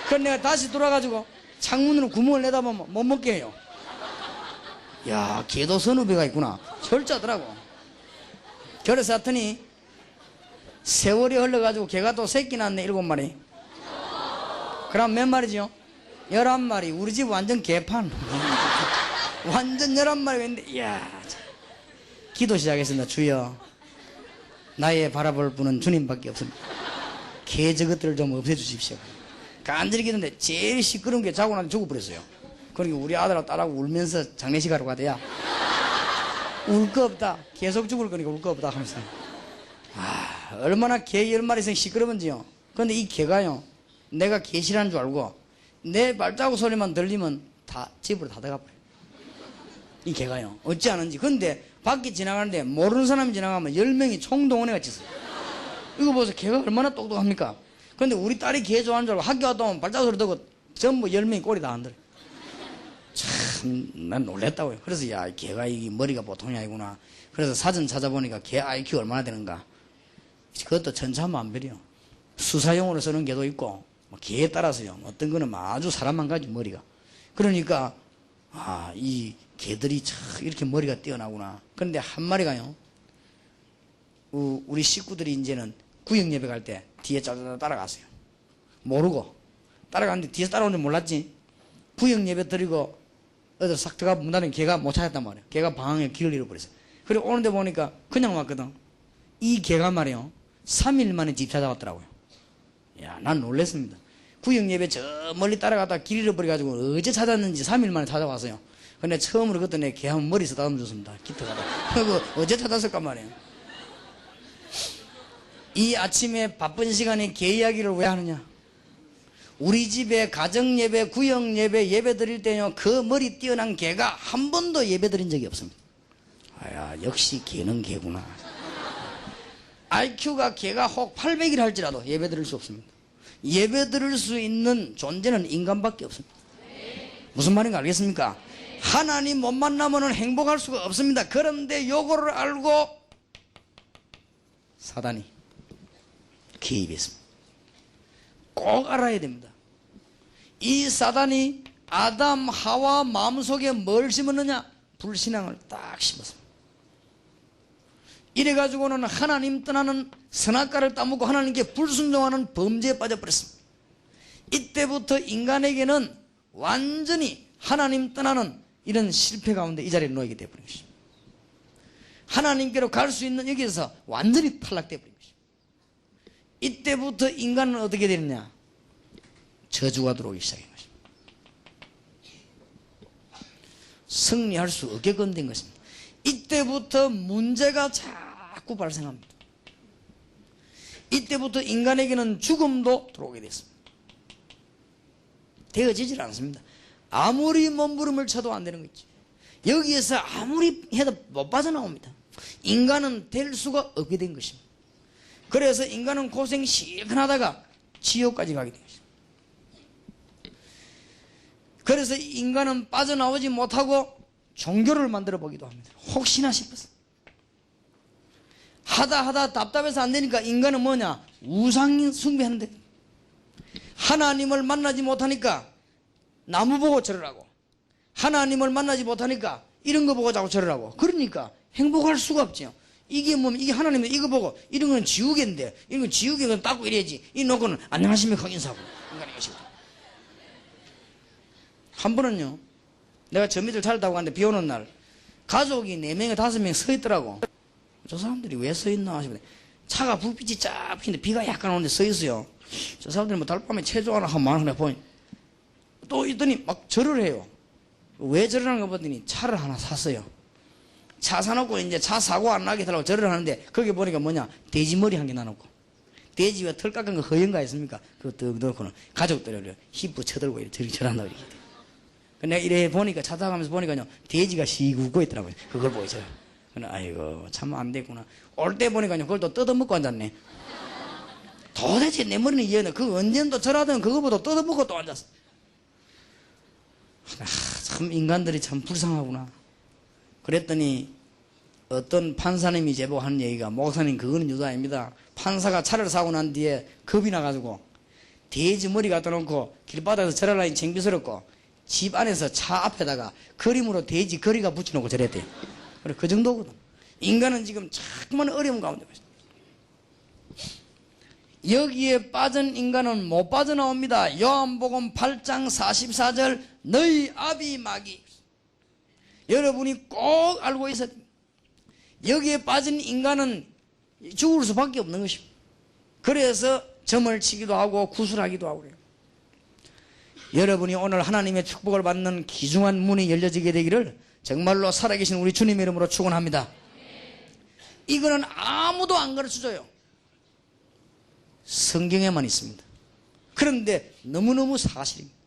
Speaker 1: 그래서 내가 다시 돌아가지고 창문으로 구멍을 내다보면 못 먹게 해요. 야, 개도 선후배가 있구나. 철저하더라고. 그래서 하더니 세월이 흘러가지고 개가 또 새끼 낳네, 7마리. 그럼 몇 마리죠? 11마리. 우리 집 완전 개판. 완전 11마리가 있는데, 이야. 기도 시작했습니다. 주여, 나의 바라볼 분은 주님밖에 없습니다. 개 저것들을 좀 없애주십시오. 간절히 기도했는데 제일 시끄러운 게 자고 나서 죽어버렸어요. 그러니까 우리 아들하고 딸하고 울면서 장례식 하러 가대야. 울 거 없다. 계속 죽을 거니까 울 거 없다 하면서. 아, 얼마나 개 10마리 이상 시끄러운지요. 근데 이 개가요, 내가 개 싫어하는 줄 알고 내 발자국 소리만 들리면 다 집으로 다 들어가 버려요. 이 개가요, 어찌 하는지. 근데 밖에 지나가는데 모르는 사람이 지나가면 10명이 총동원해 같이 있어요. 이거 보세요. 개가 얼마나 똑똑합니까? 근데 우리 딸이 개 좋아하는 줄 알고 학교 갔다 오면 발자국 소리 듣고 전부 10명이 꼬리 다 안 들어요. 참, 난 놀랬다고요. 그래서 야, 개가 이 머리가 보통이 아니구나. 그래서 사전 찾아보니까 개 IQ 얼마나 되는가. 그것도 천차만별이요. 수사용으로 쓰는 개도 있고, 개에 따라서요. 어떤 거는 아주 사람 한 가지 머리가. 그러니까 아, 이 개들이 참 이렇게 머리가 뛰어나구나. 그런데 한 마리가요, 우리 식구들이 이제는 구역 예배 갈 때 뒤에 짜자자 따라갔어요. 모르고 따라갔는데 뒤에서 따라오는 줄 몰랐지. 구역 예배 드리고 어디 싹 들어가 문 닫으면 개가 못 찾았단 말이에요. 개가 방황에 길을 잃어버렸어요. 그리고 오는데 보니까 그냥 왔거든. 이 개가 말이에요, 3일 만에 집 찾아왔더라고요. 야, 난 놀랬습니다. 구역 예배 저 멀리 따라갔다 길 잃어버려가지고 어제 찾았는지 3일 만에 찾아왔어요. 근데 처음으로 그때 내 개 한 머리 쓰다듬어 줬습니다. 기특하다. 그리고 어제 찾았을까 말이에요. 이 아침에 바쁜 시간에 개 이야기를 왜 하느냐? 우리 집에 가정 예배, 구역 예배, 예배 드릴 때요, 그 머리 뛰어난 개가 한 번도 예배 드린 적이 없습니다. 아야, 역시 개는 개구나. IQ가 개가 혹 800이라 할지라도 예배 드릴 수 없습니다. 예배 드릴 수 있는 존재는 인간밖에 없습니다. 무슨 말인가 알겠습니까? 하나님 못 만나면 행복할 수가 없습니다. 그런데 요거를 알고 사단이 개입했습니다. 꼭 알아야 됩니다. 이 사단이 아담 하와 마음속에 뭘 심었느냐? 불신앙을 딱 심었습니다. 이래가지고는 하나님 떠나는 선악과를 따먹고 하나님께 불순종하는 범죄에 빠져버렸습니다. 이때부터 인간에게는 완전히 하나님 떠나는 이런 실패 가운데 이 자리에 놓이게 되어버린 것입니다. 하나님께로 갈 수 있는 여기에서 완전히 탈락되어버린 것입니다. 이때부터 인간은 어떻게 되느냐? 저주가 들어오기 시작한 것입니다. 승리할 수 없게 건든 것입니다. 이때부터 문제가 자꾸 발생합니다. 이때부터 인간에게는 죽음도 들어오게 됐습니다. 되어지질 않습니다. 아무리 몸부림을 쳐도 안 되는 거지. 여기에서 아무리 해도 못 빠져나옵니다. 인간은 될 수가 없게 된 것입니다. 그래서 인간은 고생 실컷 하다가 지옥까지 가게 된 것입니다. 그래서 인간은 빠져나오지 못하고 종교를 만들어 보기도 합니다. 혹시나 싶어서. 하다 답답해서 안 되니까 인간은 뭐냐? 우상 숭배하는데. 하나님을 만나지 못하니까 나무 보고 절하고, 하나님을 만나지 못하니까 이런 거 보고 자꾸 절하고. 그러니까 행복할 수가 없죠. 이게 뭡니까? 이게 하나님의 이거 보고, 이런 건 지우개인데, 이런 건 지우개는 닦고 이래야지. 이 놓고는 안녕하십니까 인사하고. 인간의 것이고. 한 번은요, 내가 저 밑을 차를 타고 갔는데 비 오는 날 가족이 4명에 5명 서 있더라고. 저 사람들이 왜 서 있나 싶은데 차가 불빛이 쫙 피는데 비가 약간 오는데 서 있어요. 저 사람들이 뭐 달밤에 체조 하나 하나 보니 또 있더니 막 절을 해요. 왜 절을 하는가 보더니 차를 하나 샀어요. 차 사놓고 이제 차 사고 안 나게 하려고 절을 하는데 거기 보니까 뭐냐? 돼지머리 한 개 놔놓고 돼지 왜 털 깎은 거 허연가 있습니까? 그거 딱 넣고는 가족들을 힙부 쳐들고 이렇게 저란다고 이렇게. 내가 이래 보니까 찾아가면서 보니까요, 돼지가 씩 웃고 있더라고요. 그걸 보이죠. 아이고, 참 안 됐구나. 올 때 보니까요, 그걸 또 뜯어먹고 앉았네. 도대체 내 머리는 이해는 그 언젠도 저라든 그거보다 뜯어먹고 또 앉았어. 참 인간들이 참 불쌍하구나. 그랬더니 어떤 판사님이 제보하는 얘기가, 목사님 그거는 유도 아닙니다. 판사가 차를 사고 난 뒤에 겁이 나가지고 돼지 머리 갖다 놓고 길바닥에서 저랄라니 창피스럽고 집 안에서 차 앞에다가 그림으로 돼지 거리가 붙여놓고 저랬대요. 그래, 그 정도거든. 인간은 지금 자꾸만 어려운 가운데 있어요. 여기에 빠진 인간은 못 빠져나옵니다. 요한복음 8장 44절 너희 아비 마귀. 여러분이 꼭 알고 있어야 됩니다. 여기에 빠진 인간은 죽을 수밖에 없는 것입니다. 그래서 점을 치기도 하고 구술하기도 하고 그래요. 여러분이 오늘 하나님의 축복을 받는 귀중한 문이 열려지게 되기를 정말로 살아계신 우리 주님의 이름으로 축원합니다. 이거는 아무도 안 가르쳐줘요. 성경에만 있습니다. 그런데 너무너무 사실입니다.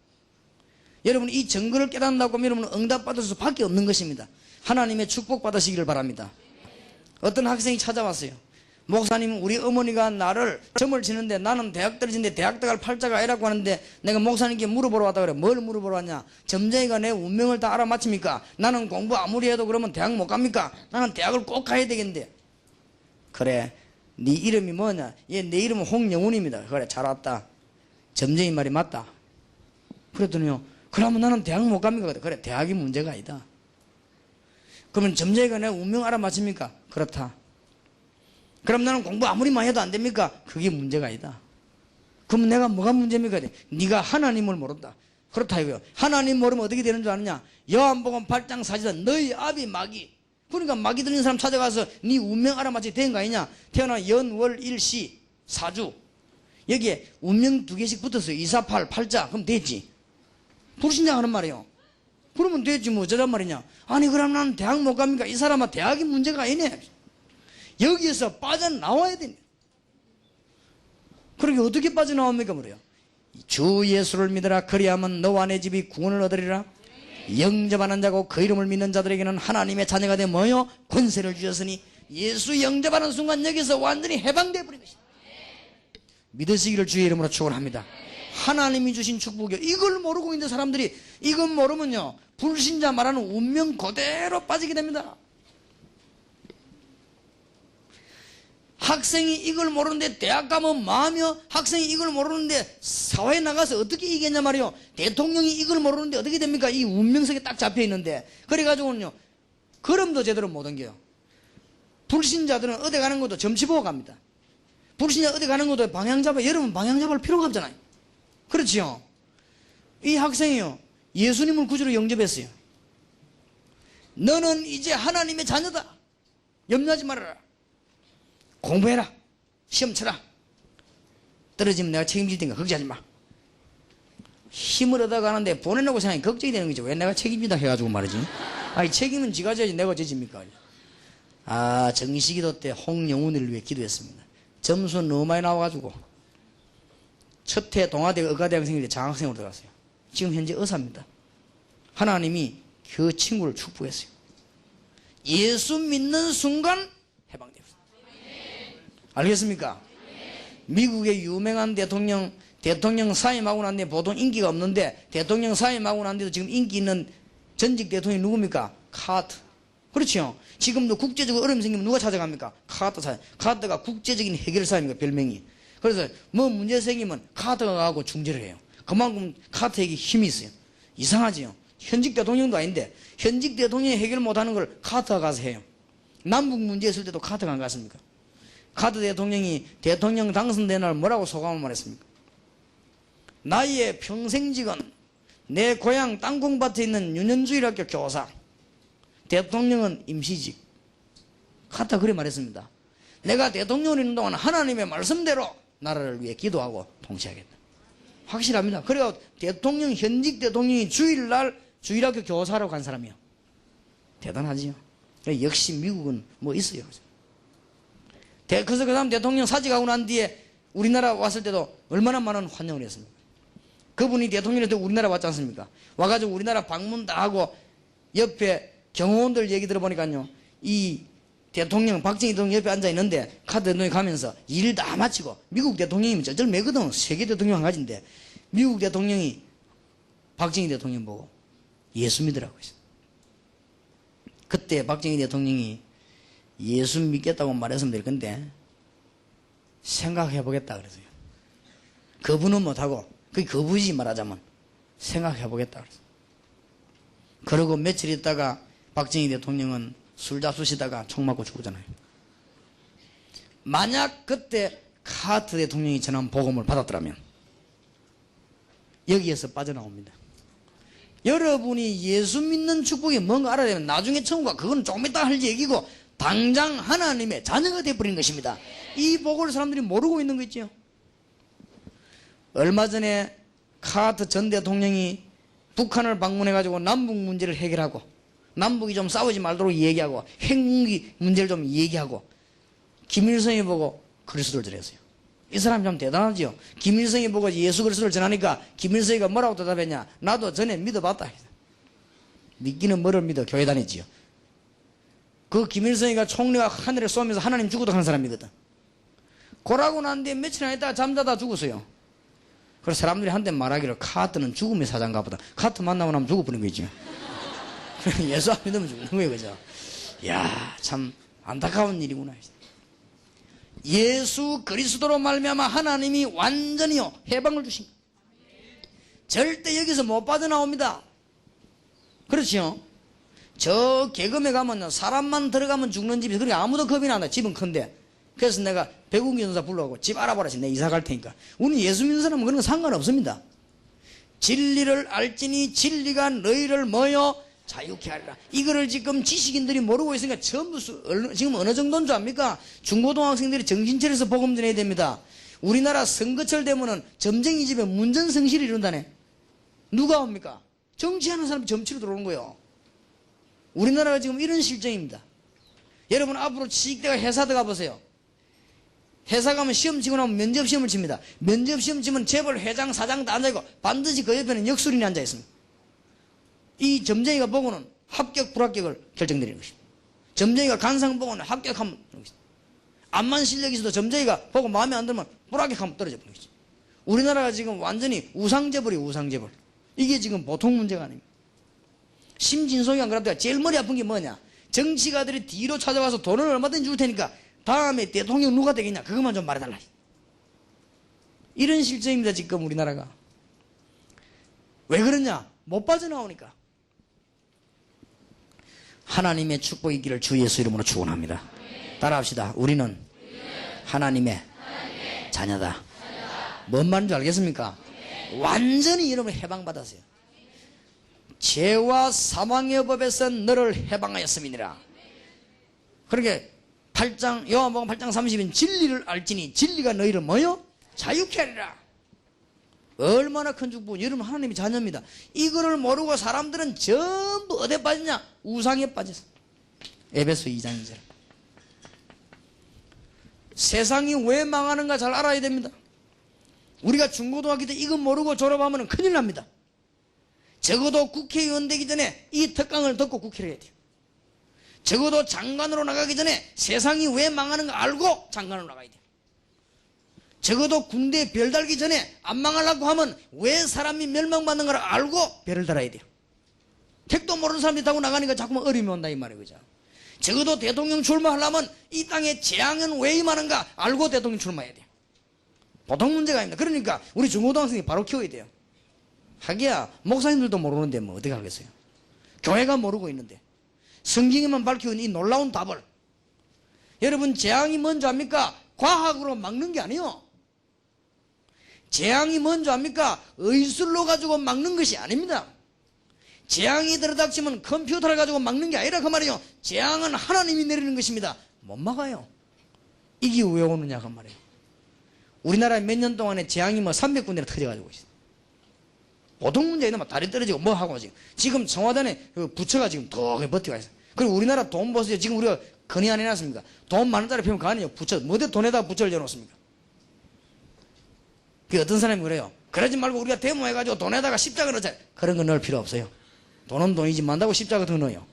Speaker 1: 여러분 이 정거를 깨닫는다고 하면 여러분은 응답받을 수밖에 없는 것입니다. 하나님의 축복 받으시기를 바랍니다. 어떤 학생이 찾아왔어요. 목사님, 우리 어머니가 나를 점을 치는데 나는 대학 떨어지는데 대학 들어갈 팔자가 아니라고 하는데 내가 목사님께 물어보러 왔다 그래. 뭘 물어보러 왔냐? 점쟁이가 내 운명을 다 알아맞힙니까? 나는 공부 아무리 해도 그러면 대학 못 갑니까? 나는 대학을 꼭 가야 되겠는데. 그래, 네 이름이 뭐냐? 예, 내 이름은 홍영훈입니다. 그래, 잘 왔다. 점쟁이 말이 맞다. 그랬더니요, 그러면 나는 대학 못 갑니까? 그래, 대학이 문제가 아니다. 그러면 점쟁이가 내 운명 알아맞힙니까? 그렇다. 그럼 나는 공부 아무리 많이 해도 안 됩니까? 그게 문제가 아니다. 그럼 내가 뭐가 문제입니까? 네가 하나님을 모른다. 그렇다 이거요. 하나님 모르면 어떻게 되는 줄 아느냐? 요한복음 8장 4절 너희 아비 마귀. 그러니까 마귀 들린 사람 찾아가서 네 운명 알아맞히 된 거 아니냐? 태어나 연월 일시 사주 여기에 운명 2개씩 붙었어요. 2, 4, 8, 8자. 그럼 됐지. 불신자 하는 말이에요. 그러면 됐지 뭐 저란 말이냐? 아니 그럼 나는 대학 못 갑니까? 이 사람아 대학이 문제가 아니네. 여기에서 빠져나와야 됩니다. 그러게 어떻게 빠져나옵니까? 그래요. 주 예수를 믿으라. 그리하면 너와 내 집이 구원을 얻으리라. 영접하는 자고 그 이름을 믿는 자들에게는 하나님의 자녀가 되 뭐요? 권세를 주셨으니 예수 영접하는 순간 여기서 완전히 해방되어 버린 것입니다. 믿으시기를 주의 이름으로 축원합니다. 하나님이 주신 축복이요. 이걸 모르고 있는 사람들이 이걸 모르면요 불신자 말하는 운명 그대로 빠지게 됩니다. 학생이 이걸 모르는데 대학 가면 뭐하며, 학생이 이걸 모르는데 사회에 나가서 어떻게 이기겠냐 말이요. 대통령이 이걸 모르는데 어떻게 됩니까? 이 운명석에 딱 잡혀 있는데. 그래가지고는요 걸음도 제대로 못 옮겨요. 불신자들은 어디 가는 것도 점치 보고 갑니다. 불신자 어디 가는 것도 방향 잡아. 여러분 방향 잡을 필요가 없잖아요. 그렇지요. 이 학생이요 예수님을 구주로 영접했어요. 너는 이제 하나님의 자녀다. 염려하지 말아라. 공부해라. 시험 쳐라. 떨어지면 내가 책임질 테니까 걱정하지 마. 힘을 얻어가는데 보내놓고 생각이 걱정이 되는 거죠. 왜 내가 책임지다 해가지고 말이지. 아니 책임은 지가 져야지 내가 져집니까. 아 정시기도 때 홍영훈을 위해 기도했습니다. 점수 너무 많이 나와가지고 첫해 동아대 의과대학생인데 장학생으로 들어갔어요. 지금 현재 의사입니다. 하나님이 그 친구를 축복했어요. 예수 믿는 순간 해방됩니다. 알겠습니까? 미국의 유명한 대통령 사임하고 난 뒤에 보통 인기가 없는데 대통령 사임하고 난 뒤에도 지금 인기 있는 전직 대통령이 누굽니까? 카터. 그렇죠. 지금도 국제적으로 어려움이 생기면 누가 찾아갑니까? 카터 사임. 카터가 국제적인 해결사입니까? 별명이. 그래서 뭐 문제 생기면 카터가 가고 중재를 해요. 그만큼 카터에게 힘이 있어요. 이상하지요. 현직 대통령도 아닌데 현직 대통령이 해결 못하는 걸 카터가 가서 해요. 남북 문제 있을 때도 카터가 안 갔습니까? 카터 대통령이 대통령 당선된 날 뭐라고 소감을 말했습니까? 나의 평생직은 내 고향 땅콩밭에 있는 윤현주일학교 교사, 대통령은 임시직. 카터 그래 말했습니다. 내가 대통령을 있는 동안 하나님의 말씀대로 나라를 위해 기도하고 통치하겠다. 확실합니다. 그래서 대통령 현직 대통령이 주일날 주일학교 교사로 간 사람이요. 대단하지요. 역시 미국은 뭐 있어요. 그래서 그 다음 대통령 사직하고 난 뒤에 우리나라 왔을 때도 얼마나 많은 환영을 했습니까? 그분이 대통령이 돼 우리나라 왔지 않습니까? 와가지고 우리나라 방문 다 하고 옆에 경호원들 얘기 들어보니까요, 이 대통령 박정희 대통령 옆에 앉아 있는데 카드 대통령이 가면서 일 다 마치고, 미국 대통령이면 쩔쩔매거든. 세계 대통령 한 가지인데 미국 대통령이 박정희 대통령 보고 예수 믿으라고 했어요. 그때 박정희 대통령이 예수 믿겠다고 말했으면 될 건데 생각해 보겠다 그랬어요. 거부는 못하고, 그게 거부지 말하자면 생각해 보겠다 그랬어요. 그러고 며칠 있다가 박정희 대통령은 술 잡수시다가 총 맞고 죽었잖아요. 만약 그때 카트 대통령이 전한 복음을 받았더라면 여기에서 빠져나옵니다. 여러분이 예수 믿는 축복이 뭔가 알아야 되면 나중에 천국가 그건 조금 이따 할 얘기고 당장 하나님의 자녀가 되어버리는 것입니다. 이 복을 사람들이 모르고 있는 거 있죠. 얼마 전에 카트 전 대통령이 북한을 방문해가지고 남북 문제를 해결하고 남북이 좀 싸우지 말도록 얘기하고 핵무기 문제를 좀 얘기하고 김일성이 보고 그리스도를 전했어요. 이 사람이 참 대단하지요. 김일성이 보고 예수 그리스도를 전하니까 김일성이가 뭐라고 대답했냐? 나도 전에 믿어봤다. 믿기는 뭐를 믿어? 교회 다녔지요. 그 김일성이가 총리가 하늘에 쏘면서 하나님 죽어도 하는 사람이거든. 고라고 난 뒤에 며칠 안 있다가 잠자다 죽었어요. 그래서 사람들이 한때 말하기를 카트는 죽음의 사자인가 보다. 카트 만나고 나면 죽어버린 거지. 예수 안 믿으면 죽는 거예요. 그죠? 이야, 참 안타까운 일이구나. 예수 그리스도로 말미암아 하나님이 완전히요 해방을 주신 거예요. 절대 여기서 못 빠져나옵니다. 그렇지요? 저 개금에 가면 사람만 들어가면 죽는 집이, 그러니까 아무도 겁이 안 나. 집은 큰데. 그래서 내가 백운기 전사 불러가고 집 알아보라 했지. 내가 이사 갈 테니까. 우리 예수 믿는 사람은 그런 거 상관없습니다. 진리를 알지니 진리가 너희를 뭐요? 자유케 하리라. 이거를 지금 지식인들이 모르고 있으니까 전부 지금 어느 정도인 줄 압니까? 중고등학생들이 정신차려서 복음 전해야 됩니다. 우리나라 선거철 되면은 점쟁이 집에 문전성시를 이룬다네. 누가 옵니까? 정치하는 사람이 정치로 들어오는 거예요. 우리나라가 지금 이런 실정입니다. 여러분 앞으로 취직대가 회사 들어가 보세요. 회사 가면 시험 치고 나면 면접 시험을 칩니다. 면접 시험 치면 재벌 회장 사장 다 앉아있고 반드시 그 옆에는 역술인이 앉아있습니다. 이 점쟁이가 보고는 합격 불합격을 결정드리는 것입니다. 점쟁이가 간상 보고는 합격하면 암만 실력이 있어도 점쟁이가 보고 마음에 안 들면 불합격하면 떨어져 버리는 것이죠. 우리나라가 지금 완전히 우상재벌이에요. 우상재벌. 이게 지금 보통 문제가 아닙니다. 심진송이 안 그랬다가 제일 머리 아픈 게 뭐냐? 정치가들이 뒤로 찾아와서 돈을 얼마든지 줄 테니까 다음에 대통령 누가 되겠냐? 그것만 좀 말해달라. 이런 실정입니다. 지금 우리나라가. 왜 그러냐? 못 빠져나오니까. 하나님의 축복이 있기를 주 예수 이름으로 축원합니다. 따라합시다. 우리는 하나님의 자녀다. 뭔 말인지 알겠습니까? 완전히 여러분 해방받았어요. 죄와 사망의 법에서 너를 해방하였음이니라. 그렇게 8장 요한복음 8장 30인 진리를 알지니 진리가 너희를 뭐요? 자유케 하리라. 얼마나 큰 축복. 여러분 하나님의 자녀입니다. 이거를 모르고 사람들은 전부 어디에 빠졌냐? 우상에 빠졌어. 에베소 2장 2절. 세상이 왜 망하는가 잘 알아야 됩니다. 우리가 중고등학교 때 이거 모르고 졸업하면 큰일 납니다. 적어도 국회의원 되기 전에 이 특강을 듣고 국회를 해야 돼요. 적어도 장관으로 나가기 전에 세상이 왜 망하는가 알고 장관으로 나가야 돼요. 적어도 군대에 별 달기 전에 안 망하려고 하면 왜 사람이 멸망받는 걸 알고 별을 달아야 돼요. 택도 모르는 사람들이 타고 나가니까 자꾸만 어려움이 온다 이 말이에요. 그죠? 적어도 대통령 출마하려면 이 땅에 재앙은 왜 임하는가 알고 대통령 출마해야 돼요. 보통 문제가 아닙니다. 그러니까 우리 중고등학생이 바로 키워야 돼요. 하기야 목사님들도 모르는데 뭐 어떻게 하겠어요. 교회가 모르고 있는데 성경에만 밝혀온 이 놀라운 답을. 여러분 재앙이 뭔지 압니까? 과학으로 막는 게 아니에요. 재앙이 뭔지 압니까? 의술로 가지고 막는 것이 아닙니다. 재앙이 들어닥치면 컴퓨터를 가지고 막는 게 아니라 그 말이에요. 재앙은 하나님이 내리는 것입니다. 못 막아요. 이게 왜 오느냐 그 말이에요. 우리나라에 몇 년 동안에 재앙이 뭐 300군데나 터져가지고 있어요. 보통 문제는 막 다리 떨어지고 뭐 하고 지금 청와대에 그 부처가 지금 더 버티고 있어요. 그리고 우리나라 돈 보세요. 지금 우리가 건의 안 해놨습니까? 돈 많은 자리 피우면 그 안에요. 부처 뭐대 돈에다 부처를 열어놓습니까? 그 어떤 사람이 그래요. 그러지 말고 우리가 데모해가지고 돈에다가 십자가 넣자. 그런 거 넣을 필요 없어요. 돈은 돈이지 만다고 십자가 더 넣어요.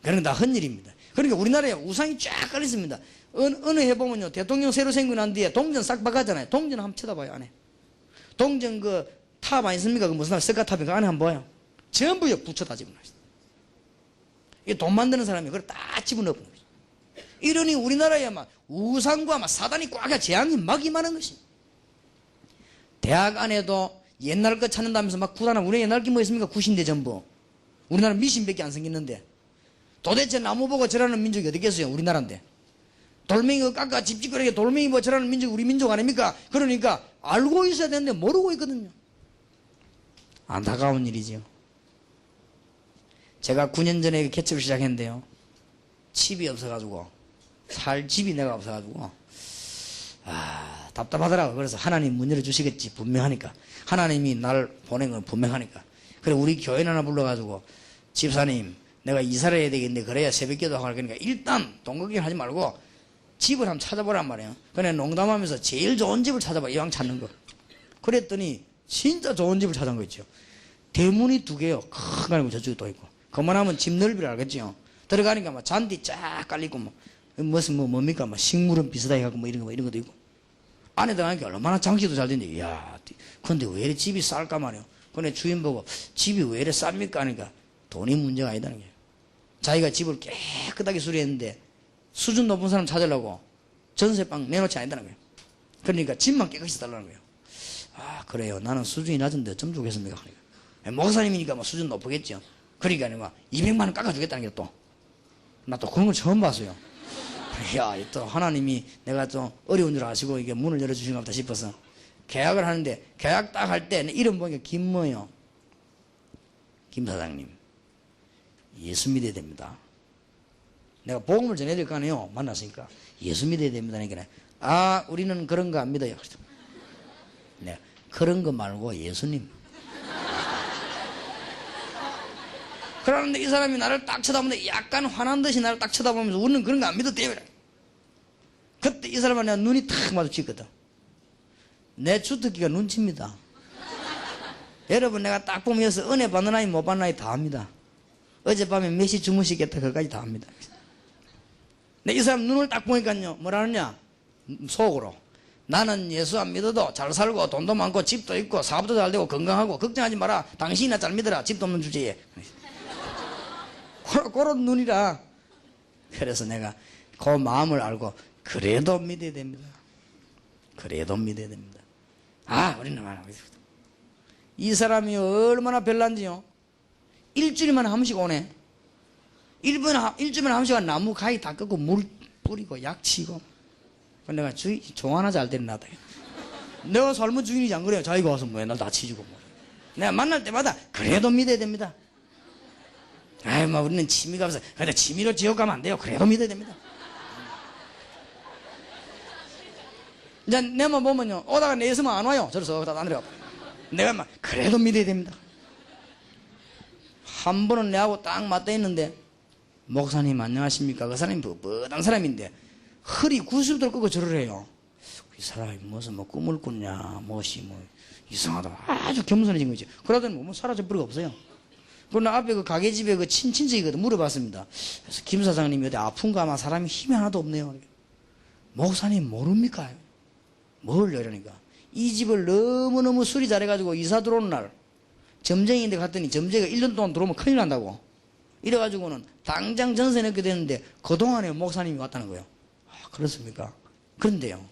Speaker 1: 그런 건 다 헛일입니다. 그러니까 우리나라에 우상이 쫙 깔렸습니다. 어느 해보면요, 대통령 새로 생기고 난 뒤에 동전 싹 바꿨잖아요. 동전 한번 쳐다봐요, 안에. 동전 그 탑 아니습니까? 그 무슨 석가탑이 그 안에 한번 봐요. 전부 붙여다 집어넣어요. 이게 돈 만드는 사람이 그걸 다 집어넣는 거죠. 이러니 우리나라에 막 우상과 막 사단이 꽉 재앙이 막 임하는 것입니다. 대학 안에도 옛날 거 찾는다면서 막 구단하고, 우리 옛날 게 뭐 있습니까? 굿인데 전부. 우리나라 미신밖에 안 생겼는데. 도대체 나무 보고 절하는 민족이 어디 있겠어요? 우리나라인데. 돌멩이 깎아 집집거리게 돌멩이 보고 절하는 민족이 우리 민족 아닙니까? 그러니까 알고 있어야 되는데 모르고 있거든요. 안타까운 일이지요. 제가 9년 전에 개척을 시작했는데요, 집이 없어가지고, 살 집이 내가 없어가지고, 답답하더라고. 그래서 하나님 문 열어주시겠지 분명하니까, 하나님이 날 보낸 건 분명하니까. 그래 우리 교회 하나 불러가지고, 집사님 내가 이사를 해야 되겠는데 그래야 새벽기도 하고 그러니까 일단 돈 걱정 하지 말고 집을 한번 찾아보란 말이에요. 그래 농담하면서 제일 좋은 집을 찾아봐, 이왕 찾는 거. 그랬더니 진짜 좋은 집을 찾은 거 있죠. 대문이 2개요. 큰 거 아니고 저쪽에 또 있고. 그만하면 집 넓이를 알겠죠. 들어가니까 막 잔디 쫙 깔리고 무슨 뭡니까 막 식물은 비슷하게 하고 뭐 이런 것도 있고. 안에 들어가니까 얼마나 장치도 잘 됐는데, 이야, 근데 왜 이렇게 집이 쌀까 말이에요. 근데 주인 보고 집이 왜 이렇게 쌉니까 하니까 돈이 문제가 아니다는 거예요. 자기가 집을 깨끗하게 수리했는데 수준 높은 사람 찾으려고 전세방 내놓지 아니다는 거예요. 그러니까 집만 깨끗이 달라는 거예요. 그래요. 나는 수준이 낮은데 좀 주겠습니까? 그러니까. 목사님이니까 뭐 수준 높겠죠. 그러니까 막 200만 원 깎아주겠다는 게 또. 나 또 그런 걸 처음 봤어요. 야, 또 하나님이 내가 좀 어려운 줄 아시고 이게 문을 열어주신가 보다 싶어서 계약을 하는데, 계약 딱 할 때 이름 보니까 김뭐요. 김 사장님, 예수 믿어야 됩니다. 내가 복음을 전해야 될 거 아니에요. 만났으니까. 예수 믿어야 됩니다. 그러니까 우리는 그런 거 안 믿어요. 네, 그런 거 말고 예수님. 그러는데 이 사람이 나를 딱 쳐다보는데 약간 화난 듯이 나를 딱 쳐다보면서 우리는 그런 거 안 믿었대요. 그때 이 사람은 내가 눈이 탁 마주치거든. 내 주특기가 눈치입니다. 여러분, 내가 딱 보면서 은혜 받는 아이 못 받는 아이 다 합니다. 어젯밤에 몇 시 주무시겠다 그까지 다 합니다. 근데 이 사람 눈을 딱 보니까요, 뭐라느냐, 속으로 나는 예수 안 믿어도 잘 살고 돈도 많고 집도 있고 사업도 잘 되고 건강하고 걱정하지 마라. 당신이나 잘 믿어라. 집도 없는 주제에. 그런 눈이라. 그래서 내가 그 마음을 알고 그래도 믿어야 됩니다. 그래도 믿어야 됩니다. 우리는 말하고 있습니다. 이 사람이 얼마나 별난지요. 일주일에 한 번씩 오네. 일주일에 한 번씩 나무 가위 다 꺾고 물 뿌리고 약 치고. 내가 종 하나 잘 되는 나다. 내가 삶은 주인이지 안 그래요? 자기가 와서 뭐 맨날 다 치주고 뭐. 내가 만날 때마다 그래도 믿어야 됩니다. 우리는 취미가 없어. 근데 취미로 지옥 가면 안 돼요. 그래도 믿어야 됩니다. 이제 내만 보면요, 오다가 내 있으면 안 와요. 저래서 다 안 내려가. 내가 막 그래도 믿어야 됩니다. 한 번은 내하고 딱 맞닿아 있는데, 목사님 안녕하십니까? 그 사람이 뻣뻣한 사람인데 허리 90도를 꺾고 절을 해요. 이 사람이 무슨 꿈을 꿨냐, 무엇이 이상하다. 아주 겸손해진 거지. 그러더니 사라져 버리고 없어요. 그러나 앞에 그 가게집에 그 친척이거든. 물어봤습니다. 그래서 김 사장님이 어디 아픈가, 아마 사람이 힘이 하나도 없네요. 목사님 모릅니까? 뭘요? 이러니까 이 집을 너무너무 수리 잘해가지고 이사 들어오는 날 점쟁이인데 갔더니 점쟁이가 1년 동안 들어오면 큰일 난다고. 이래가지고는 당장 전세 넣게 되는데 그동안에 목사님이 왔다는 거예요. 그렇습니까? 그런데요.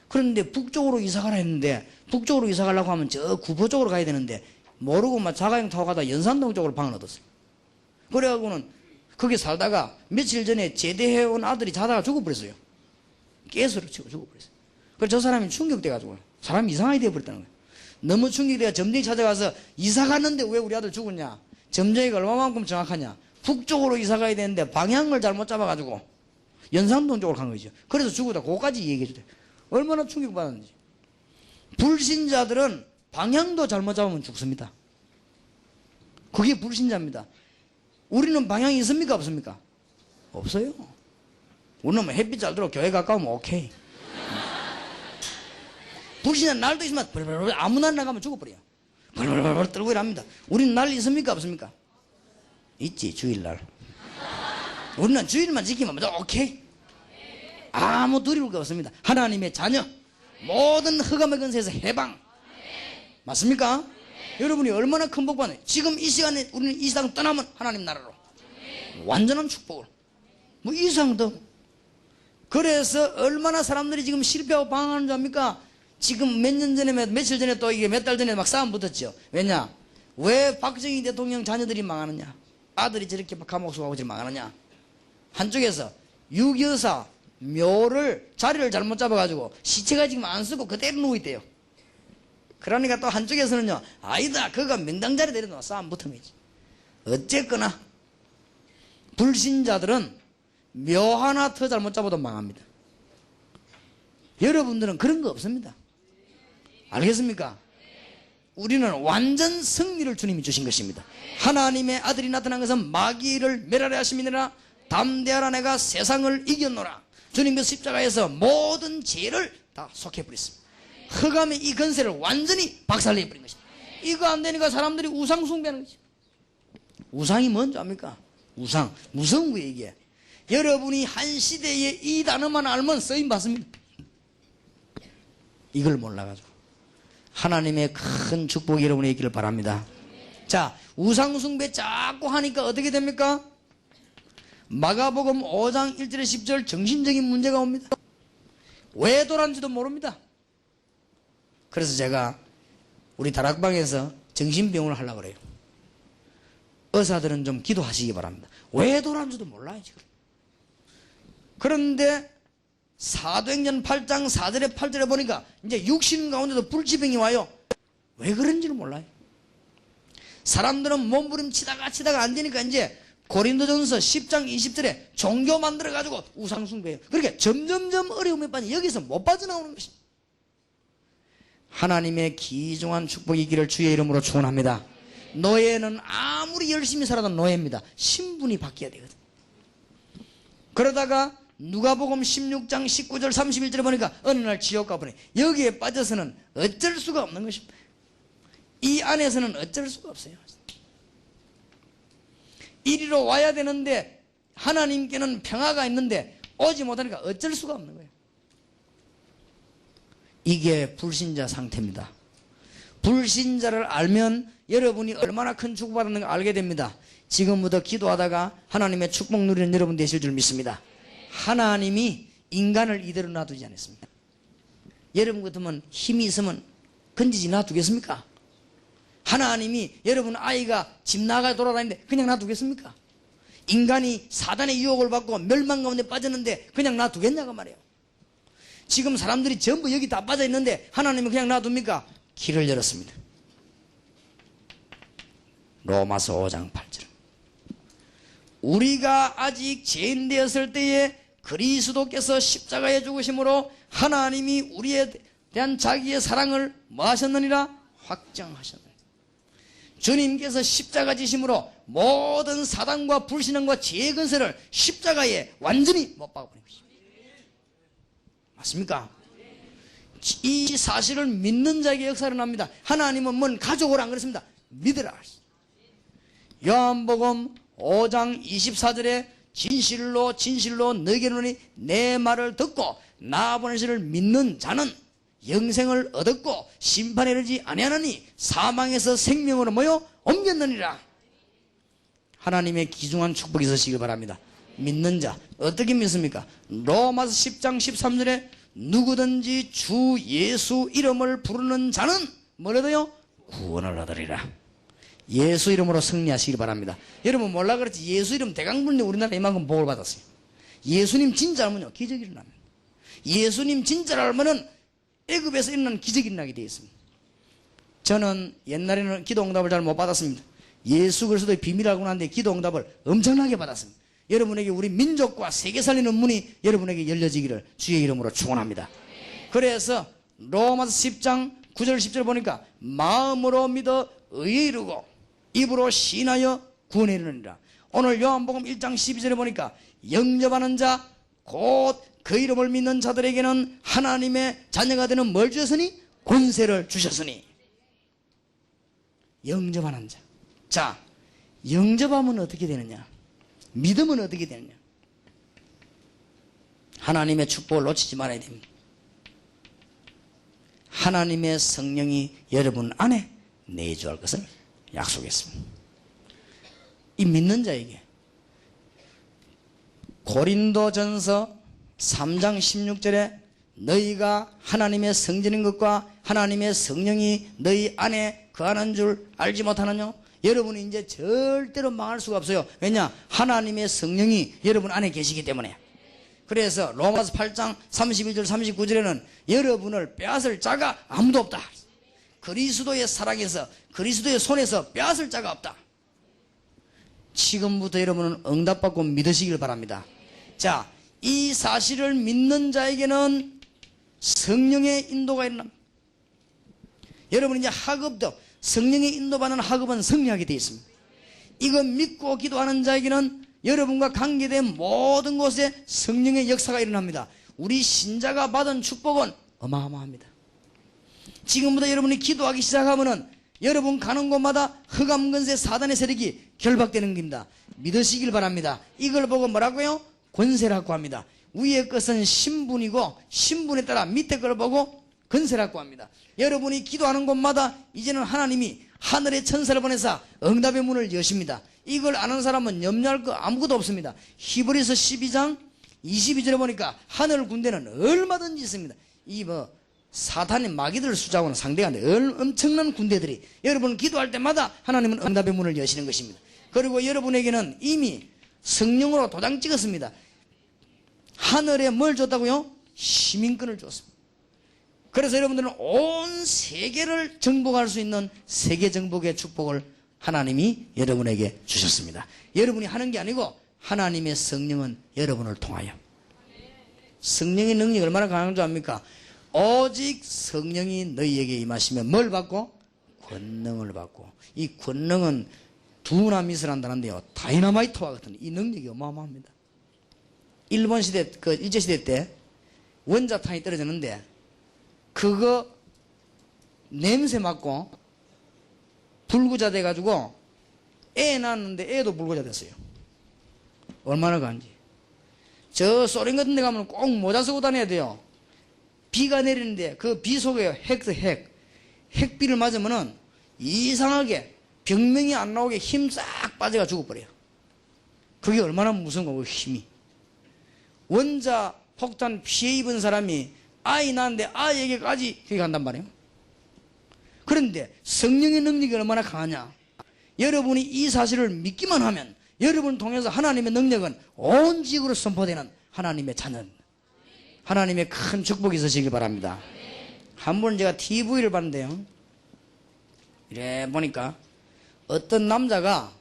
Speaker 1: 그런데 북쪽으로 이사 가라 했는데, 북쪽으로 이사 가려고 하면 저 구포 쪽으로 가야 되는데 모르고 막 자가용 타고 가다 연산동 쪽으로 방을 얻었어요. 그래가지고는 거기 살다가 며칠 전에 제대해온 아들이 자다가 죽어버렸어요. 가스로 치고 죽어버렸어요. 그래서 저 사람이 충격돼가지고 사람이 이상하게 되어버렸다는 거예요. 너무 충격돼가 점쟁이 찾아가서 이사 갔는데 왜 우리 아들 죽었냐? 점쟁이가 얼마만큼 정확하냐? 북쪽으로 이사 가야 되는데 방향을 잘못 잡아가지고 연산동 쪽으로 간 거죠. 그래서 죽었다. 그거까지 얘기해 주대. 얼마나 충격받았는지. 불신자들은 방향도 잘못 잡으면 죽습니다. 그게 불신자입니다. 우리는 방향이 있습니까? 없습니까? 없어요. 우리는 뭐 햇빛 잘 들어 교회 가까우면 오케이. 불신자 날도 있으면 아무 날 나가면 죽어버려요. 벌벌벌 떨고 일합니다. 우리는 날 있습니까 없습니까? 있지. 주일날. 우리는 주일만 지키면 오케이. 아무 두려울 거 없습니다. 하나님의 자녀, 모든 흑암의 근세에서 해방. 맞습니까? 여러분이 얼마나 큰 복 받나요? 지금 이 시간에 우리는 이 세상 떠나면 하나님 나라로 완전한 축복을 뭐 이 세상 더. 그래서 얼마나 사람들이 지금 실패하고 방황하는 줄 압니까? 지금 몇 년 전에 며칠 전에 또 이게 몇 달 전에 막 싸움 붙었죠. 왜냐? 왜 박정희 대통령 자녀들이 망하느냐? 아들이 저렇게 감옥 수하고 지금 망하느냐? 한쪽에서 유교사 묘를 자리를 잘못 잡아가지고 시체가 지금 안 쓰고 그대로 누워있대요. 그러니까 또 한쪽에서는요, 아니다, 그가 명당 자리 내려놓아 싸움 붙으면지. 어쨌거나 불신자들은 묘 하나 더 잘못 잡아도 망합니다. 여러분들은 그런 거 없습니다. 알겠습니까? 우리는 완전 승리를 주님이 주신 것입니다. 하나님의 아들이 나타난 것은 마귀를 멸하려 하심이니라. 담대하라, 내가 세상을 이겼노라. 주님 그 십자가에서 모든 죄를 다 속해버렸습니다. 흑암의 이 건세를 완전히 박살내버린 것입니다. 이거 안 되니까 사람들이 우상 숭배하는 거죠. 우상이 뭔지 압니까? 우상. 무서운 거예요 이게. 여러분이 한 시대에 이 단어만 알면 쓰임 받습니다. 이걸 몰라가지고 하나님의 큰 축복이 여러분에 있기를 바랍니다. 자, 우상 숭배 자꾸 하니까 어떻게 됩니까? 마가복음 5장 1절에 10절 정신적인 문제가 옵니다. 왜 돌았는지도 모릅니다. 그래서 제가 우리 다락방에서 정신병원을 하려고 그래요. 의사들은 좀 기도하시기 바랍니다. 왜 돌았는지도 몰라요 지금. 그런데 사도행전 8장 4절에 8절에 보니까 이제 육신 가운데도 불치병이 와요. 왜 그런지는 몰라요. 사람들은 몸부림치다가 안 되니까 이제 고린도전서 10장 20절에 종교 만들어가지고 우상숭배해요. 그러니까 점점점 어려움에 빠져 여기서 못 빠져나오는 것입니다. 하나님의 귀중한 축복이 있기를 주의 이름으로 축원합니다. 노예는 아무리 열심히 살아도 노예입니다. 신분이 바뀌어야 되거든. 그러다가 누가복음 16장 19절 31절에 보니까 어느 날 지옥 가보니 여기에 빠져서는 어쩔 수가 없는 것입니다. 이 안에서는 어쩔 수가 없어요. 이리로 와야 되는데 하나님께는 평화가 있는데 오지 못하니까 어쩔 수가 없는 거예요. 이게 불신자 상태입니다. 불신자를 알면 여러분이 얼마나 큰 축복받았는가 알게 됩니다. 지금부터 기도하다가 하나님의 축복 누리는 여러분 되실 줄 믿습니다. 하나님이 인간을 이대로 놔두지 않았습니다. 여러분 같으면 힘이 있으면 건지지 놔두겠습니까? 하나님이 여러분 아이가 집 나가 돌아다니는데 그냥 놔두겠습니까? 인간이 사단의 유혹을 받고 멸망 가운데 빠졌는데 그냥 놔두겠냐고 말이에요. 지금 사람들이 전부 여기 다 빠져 있는데 하나님이 그냥 놔둡니까? 길을 열었습니다. 로마서 5장 8절. 우리가 아직 죄인 되었을 때에 그리스도께서 십자가에 죽으심으로 하나님이 우리에 대한 자기의 사랑을 뭐 하셨느니라? 확정하셨느니라. 주님께서 십자가 지심으로 모든 사단과 불신앙과 죄의 근세를 십자가에 완전히 못 박아버린 것입니다. 맞습니까? 이 사실을 믿는 자에게 역사를 합니다. 하나님은 뭔 가족을 안 그랬습니다. 믿으라. 요한복음 5장 24절에 진실로 진실로 너희에게 이르노니 내 말을 듣고 나 보내신 이를 믿는 자는 영생을 얻었고 심판에 이르지 아니하나니 사망에서 생명으로 모여 옮겼느니라. 하나님의 귀중한 축복이 있으시길 바랍니다. 믿는 자 어떻게 믿습니까? 로마서 10장 13절에 누구든지 주 예수 이름을 부르는 자는 뭐라도요? 구원을 얻으리라. 예수 이름으로 승리하시길 바랍니다. 여러분 몰라 그렇지 예수 이름 대강 부르는데 우리나라 이만큼 복을 받았어요. 예수님 진짜 알면요 기적이 일어납니다. 예수님 진짜 알면은 애굽에서 일어난 기적이 일어나게 되어 있습니다. 저는 옛날에는 기도 응답을 잘 못 받았습니다. 예수 그리스도의 비밀을 알고 난데 기도 응답을 엄청나게 받았습니다. 여러분에게 우리 민족과 세계 살리는 문이 여러분에게 열려지기를 주의 이름으로 축원합니다. 그래서 로마서 10장 9절 10절 보니까 마음으로 믿어 의에 이르고 입으로 신하여 구원에 이르느니라. 오늘 요한복음 1장 12절에 보니까 영접하는 자 곧 그 이름을 믿는 자들에게는 하나님의 자녀가 되는 뭘 주셨으니? 권세를 주셨으니. 영접하는 자. 자, 영접하면 어떻게 되느냐? 믿으면 어떻게 되느냐? 하나님의 축복을 놓치지 말아야 됩니다. 하나님의 성령이 여러분 안에 내주할 것을 약속했습니다. 이 믿는 자에게 고린도전서 3장 16절에 너희가 하나님의 성전인 것과 하나님의 성령이 너희 안에 거하는 줄 알지 못하느냐? 여러분이 이제 절대로 망할 수가 없어요. 왜냐? 하나님의 성령이 여러분 안에 계시기 때문에. 그래서 로마서 8장 31절 39절에는 여러분을 빼앗을 자가 아무도 없다. 그리스도의 사랑에서, 그리스도의 손에서 빼앗을 자가 없다. 지금부터 여러분은 응답받고 믿으시길 바랍니다. 자, 이 사실을 믿는 자에게는 성령의 인도가 일어납니다. 여러분 이제 학업도 성령의 인도받는 학업은 승리하게 되어 있습니다. 이거 믿고 기도하는 자에게는 여러분과 관계된 모든 곳에 성령의 역사가 일어납니다. 우리 신자가 받은 축복은 어마어마합니다. 지금부터 여러분이 기도하기 시작하면은 여러분 가는 곳마다 흑암근세 사단의 세력이 결박되는 겁니다. 믿으시길 바랍니다. 이걸 보고 뭐라고요? 권세라고 합니다. 위의 것은 신분이고 신분에 따라 밑에 걸 보고 권세라고 합니다. 여러분이 기도하는 곳마다 이제는 하나님이 하늘의 천사를 보내사 응답의 문을 여십니다. 이걸 아는 사람은 염려할 거 아무것도 없습니다. 히브리서 12장 22절에 보니까 하늘 군대는 얼마든지 있습니다. 이 사탄의 마귀들 숫자하고는 상대가 안 돼. 엄청난 군대들이 여러분 기도할 때마다 하나님은 응답의 문을 여시는 것입니다. 그리고 여러분에게는 이미 성령으로 도장 찍었습니다. 하늘에 뭘 줬다고요? 시민권을 줬습니다. 그래서 여러분들은 온 세계를 정복할 수 있는 세계 정복의 축복을 하나님이 여러분에게 주셨습니다. 여러분이 하는 게 아니고 하나님의 성령은 여러분을 통하여. 성령의 능력이 얼마나 강한 줄 압니까? 오직 성령이 너희에게 임하시면 뭘 받고? 권능을 받고. 이 권능은 두나 미스를 한다는데요, 다이너마이트와 같은 이 능력이 어마어마합니다. 일본 시대, 일제시대 때 원자탄이 떨어졌는데 그거 냄새 맡고 불구자 돼가지고 애 낳았는데 애도 불구자 됐어요. 얼마나 간지. 저 소련 같은 데 가면 꼭 모자 쓰고 다녀야 돼요. 비가 내리는데 그 비 속에 핵비를 맞으면은 이상하게 병명이 안 나오게 힘 싹 빠져가 죽어버려요. 그게 얼마나 무서운 거고, 힘이. 원자 폭탄 피해 입은 사람이 아이 낳았는데 아이에게까지 그게 간단 말이에요. 그런데 성령의 능력이 얼마나 강하냐. 여러분이 이 사실을 믿기만 하면 여러분을 통해서 하나님의 능력은 온 지구로 선포되는 하나님의 자녀입니다. 하나님의 큰 축복이 있으시길 바랍니다. 한 번 제가 TV를 봤는데요, 이래 보니까 어떤 남자가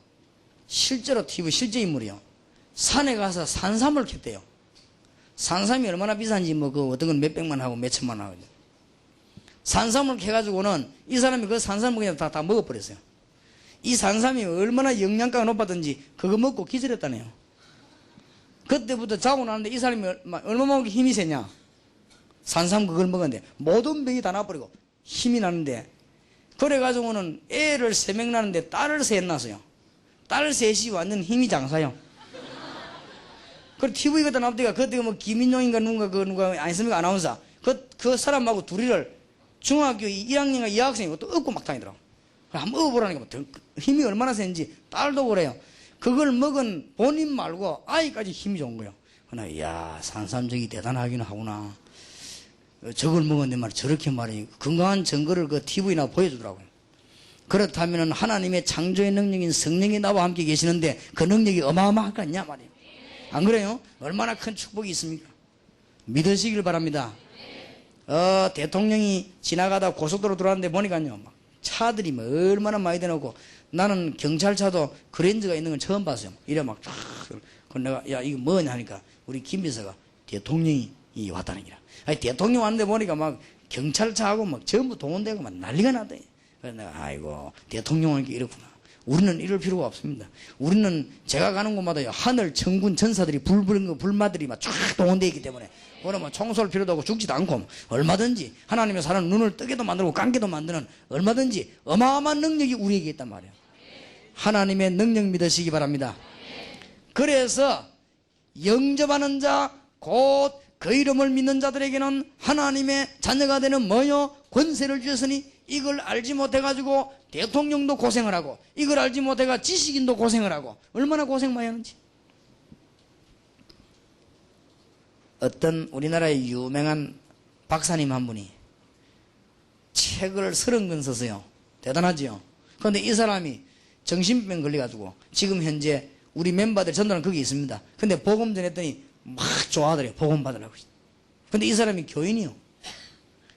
Speaker 1: 실제로 TV 실제 인물이요, 산에 가서 산삼을 캤대요. 산삼이 얼마나 비싼지 어떤 건 몇백만 하고 몇천만 하고. 산삼을 캐가지고는 이 사람이 그 산삼을 그냥 다 먹어버렸어요. 이 산삼이 얼마나 영양가가 높았던지 그거 먹고 기절했다네요. 그때부터 자고 나는데 이 사람이 얼마나 힘이 세냐. 산삼 그걸 먹었는데 모든 병이 다 나버리고 힘이 나는데, 그래가지고는 애를 3명 낳는데 딸을 3 낳았어요. 딸 셋이 완전 힘이 장사요. 그 TV 갖다 놔두니까 그때 김인용인가 누가 아니습니까? 아나운서. 그 사람하고 둘이를 중학교 1학년인가 2학생이 또 업고 막 다니더라고. 한번 업어보라니까 힘이 얼마나 센지. 딸도 그래요. 그걸 먹은 본인 말고 아이까지 힘이 좋은 거예요. 그러나 이야, 산삼적이 대단하긴 하구나. 저걸 먹었는데 말이야, 저렇게 말이야, 건강한 증거를 그 TV나 보여주더라고요. 그렇다면 하나님의 창조의 능력인 성령이 나와 함께 계시는데 그 능력이 어마어마할 거 아니냐 말이에요. 안 그래요? 얼마나 큰 축복이 있습니까? 믿으시길 바랍니다. 대통령이 지나가다 고속도로 들어왔는데 보니까요, 막 차들이 얼마나 많이 대놓고, 나는 경찰차도 그랜저가 있는 건 처음 봤어요. 이래 막 쫙. 그래서 내가 야, 이거 뭐냐 하니까 우리 김 비서가 대통령이 왔다는 기라. 아니, 대통령 왔는데 보니까 막 경찰차하고 막 전부 동원되고 막 난리가 나대. 그래서 내가 아이고, 대통령은 이렇구나. 우리는 이럴 필요가 없습니다. 우리는 제가 가는 곳마다요, 하늘 천군 천사들이 불마들이 막 쫙 동원되어 있기 때문에, 그러면 총 쏠 필요도 없고 죽지도 않고, 얼마든지 하나님의 사람 눈을 뜨게도 만들고 감게도 만드는 얼마든지 어마어마한 능력이 우리에게 있단 말이에요. 하나님의 능력 믿으시기 바랍니다. 그래서 영접하는 자, 곧 그 이름을 믿는 자들에게는 하나님의 자녀가 되는 뭐요? 권세를 주셨으니, 이걸 알지 못해가지고 대통령도 고생을 하고, 이걸 알지 못해가 지식인도 고생을 하고, 얼마나 고생 많이 하는지. 어떤 우리나라의 유명한 박사님 한 분이 책을 30권 썼어요. 대단하지요. 그런데 이 사람이 정신병 걸려가지고 지금 현재 우리 멤버들 전도는 거기 있습니다. 근데 복음 전했더니 막 좋아하더래요. 복음 받으려고. 근데 이 사람이 교인이요.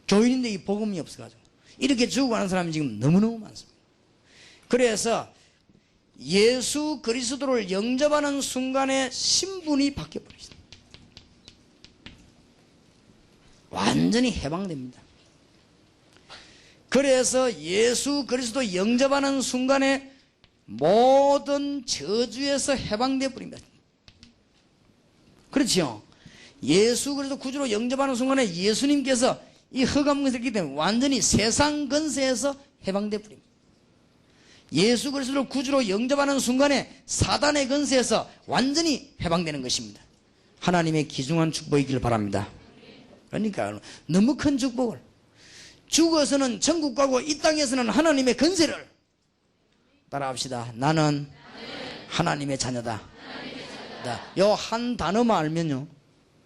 Speaker 1: 교인인데 이 복음이 없어가지고 이렇게 죽어가는 사람이 지금 너무너무 많습니다. 그래서 예수 그리스도를 영접하는 순간에 신분이 바뀌어버립니다. 완전히 해방됩니다. 그래서 예수 그리스도 영접하는 순간에 모든 저주에서 해방되어 버립니다. 그렇지요. 예수 그리스도 구주로 영접하는 순간에 예수님께서 이 흑암 권세를 있기 때문에 완전히 세상 권세에서 해방되어 버립니다. 예수 그리스도를 구주로 영접하는 순간에 사단의 권세에서 완전히 해방되는 것입니다. 하나님의 귀중한 축복이길 바랍니다. 그러니까 너무 큰 축복을, 죽어서는 천국 가고 이 땅에서는 하나님의 권세를 따라합시다. 나는 하나님의 자녀다. 요 한 단어만 알면요,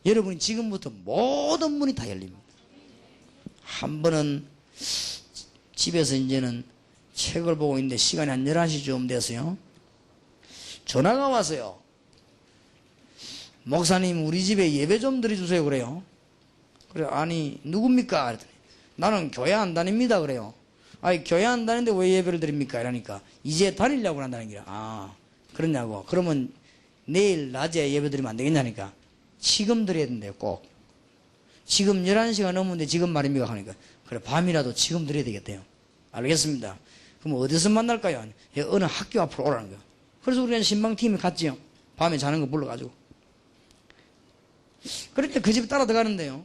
Speaker 1: 여러분이 지금부터 모든 문이 다 열립니다. 한 번은 집에서 이제는 책을 보고 있는데 시간이 한 11시쯤 됐어요. 전화가 왔어요. 목사님, 우리 집에 예배 좀 드려주세요. 그래요. 그래, 아니 누굽니까? 그랬더니 나는 교회 안 다닙니다. 그래요. 아니 교회 안 다니는데 왜 예배를 드립니까? 이러니까 이제 다니려고 한다는 거야. 아, 그러냐고. 그러면 내일 낮에 예배 드리면 안 되겠냐니까. 지금 드려야 된대요. 꼭. 지금 11시가 넘었는데 지금 말입니까? 하니까 그래, 밤이라도 지금 드려야 되겠대요. 알겠습니다. 그럼 어디서 만날까요? 어느 학교 앞으로 오라는 거예요. 그래서 우리는 신방팀이 갔지요. 밤에 자는 거 불러가지고. 그럴 때 그 집에 따라 들어가는데요,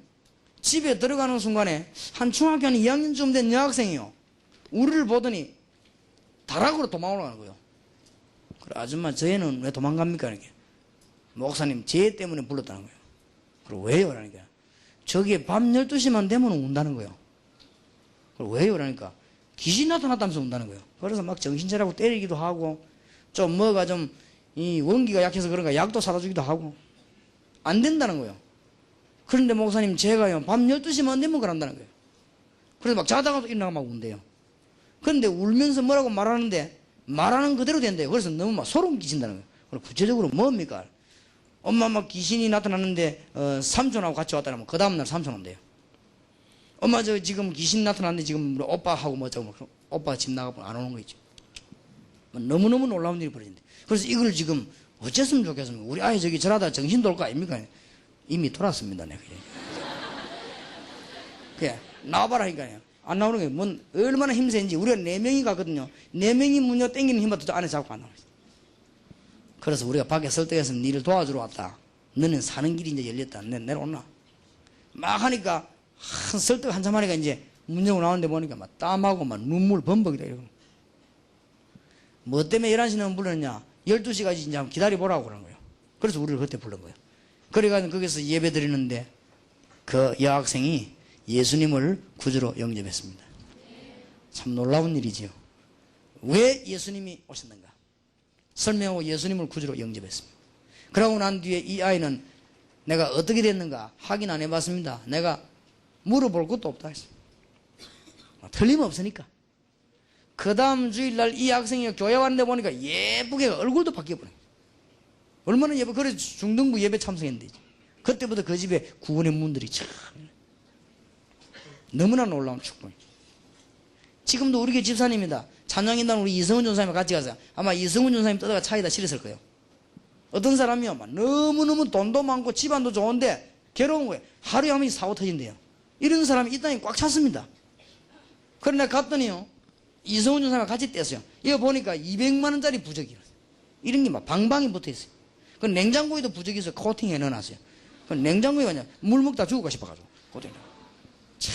Speaker 1: 집에 들어가는 순간에 한 중학교 한 2학년쯤 된 여학생이요, 우리를 보더니 다락으로 도망오라는 거예요. 그래, 아줌마 저애는 왜 도망갑니까? 이렇게. 목사님 쟤 때문에 불렀다는 거예요. 그래, 왜요? 그러니까 저게 밤 12시만 되면 운다는 거예요. 그래, 왜요? 그러니까 귀신 나타났다면서 운다는 거예요. 그래서 막 정신 차리고 때리기도 하고, 좀 뭐가 좀 이 원기가 약해서 그런가 약도 사다 주기도 하고, 안 된다는 거예요. 그런데 목사님 제가요 밤 12시만 되면 그런다는 거예요. 그래서 막 자다가도 일어나고 막 운대요. 그런데 울면서 뭐라고 말하는데 말하는 그대로 된대요. 그래서 너무 막 소름 끼친다는 거예요. 그럼 구체적으로 뭡니까? 엄마 막 귀신이 나타났는데 삼촌하고 같이 왔다면 그 다음날 삼촌 온대요. 엄마 저 지금 귀신 나타났는데 지금 우리 오빠하고 뭐 저거 오빠 집 나가면 안 오는 거 있죠. 너무너무 놀라운 일이 벌어진대. 그래서 이걸 지금 어쨌으면 좋겠습니까? 우리 아이 저기 저러다 정신 돌 거 아닙니까? 이미 돌았습니다. 내가. 그래, 나와봐라니까요. 안 나오는 게 뭔 얼마나 힘센지. 우리가 4명이 가거든요. 4명이 문요 땡기는 힘부터 저 안에 잡고 안 나와요. 그래서 우리가 밖에 설득해서 니를 도와주러 왔다. 너는 사는 길이 이제 열렸다. 내려오나. 막 하니까 설득 한참 하니까 이제 문 열고 나오는데 보니까 막 땀하고 막 눈물 범벅이다 이러고. 뭐 때문에 11시 넘으면 불렀냐? 12시까지 이제 한번 기다려보라고 그러는 거예요. 그래서 우리를 그때 부른 거예요. 그래가지고 거기서 예배 드리는데 그 여학생이 예수님을 구주로 영접했습니다. 참 놀라운 일이지요. 왜 예수님이 오셨는가? 설명하고 예수님을 구주로 영접했습니다. 그러고 난 뒤에 이 아이는 내가 어떻게 됐는가 확인 안 해봤습니다. 내가 물어볼 것도 없다 했습니다. 틀림없으니까. 그 다음 주일날 이 학생이 교회 왔는데 보니까 예쁘게 얼굴도 바뀌어버려요. 얼마나 예뻐. 그래서 중등부 예배 참석했는데 그때부터 그 집에 구원의 문들이 참 너무나 놀라운 축복이에요. 지금도 우리 교회 집사님이다. 찬양인단 우리 이성훈 전사님과 같이 가서 아마 이성훈 전사님 떠다가 차에다 실었을 거예요. 어떤 사람이요, 막 너무너무 돈도 많고 집안도 좋은데 괴로운 거예요. 하루에 한 번씩 사고 터진대요. 이런 사람이 이 땅에 꽉 찼습니다. 그런데 갔더니요, 이성훈 전사가 같이 뗐어요. 이거 보니까 200만 원짜리 부적이라. 이런 게 막 방방이 붙어 있어요. 그 냉장고에도 부적이 있어 코팅해 넣어놨어요. 그 냉장고에 그냥 물 먹다 죽을까 싶어가지고 코팅해. 참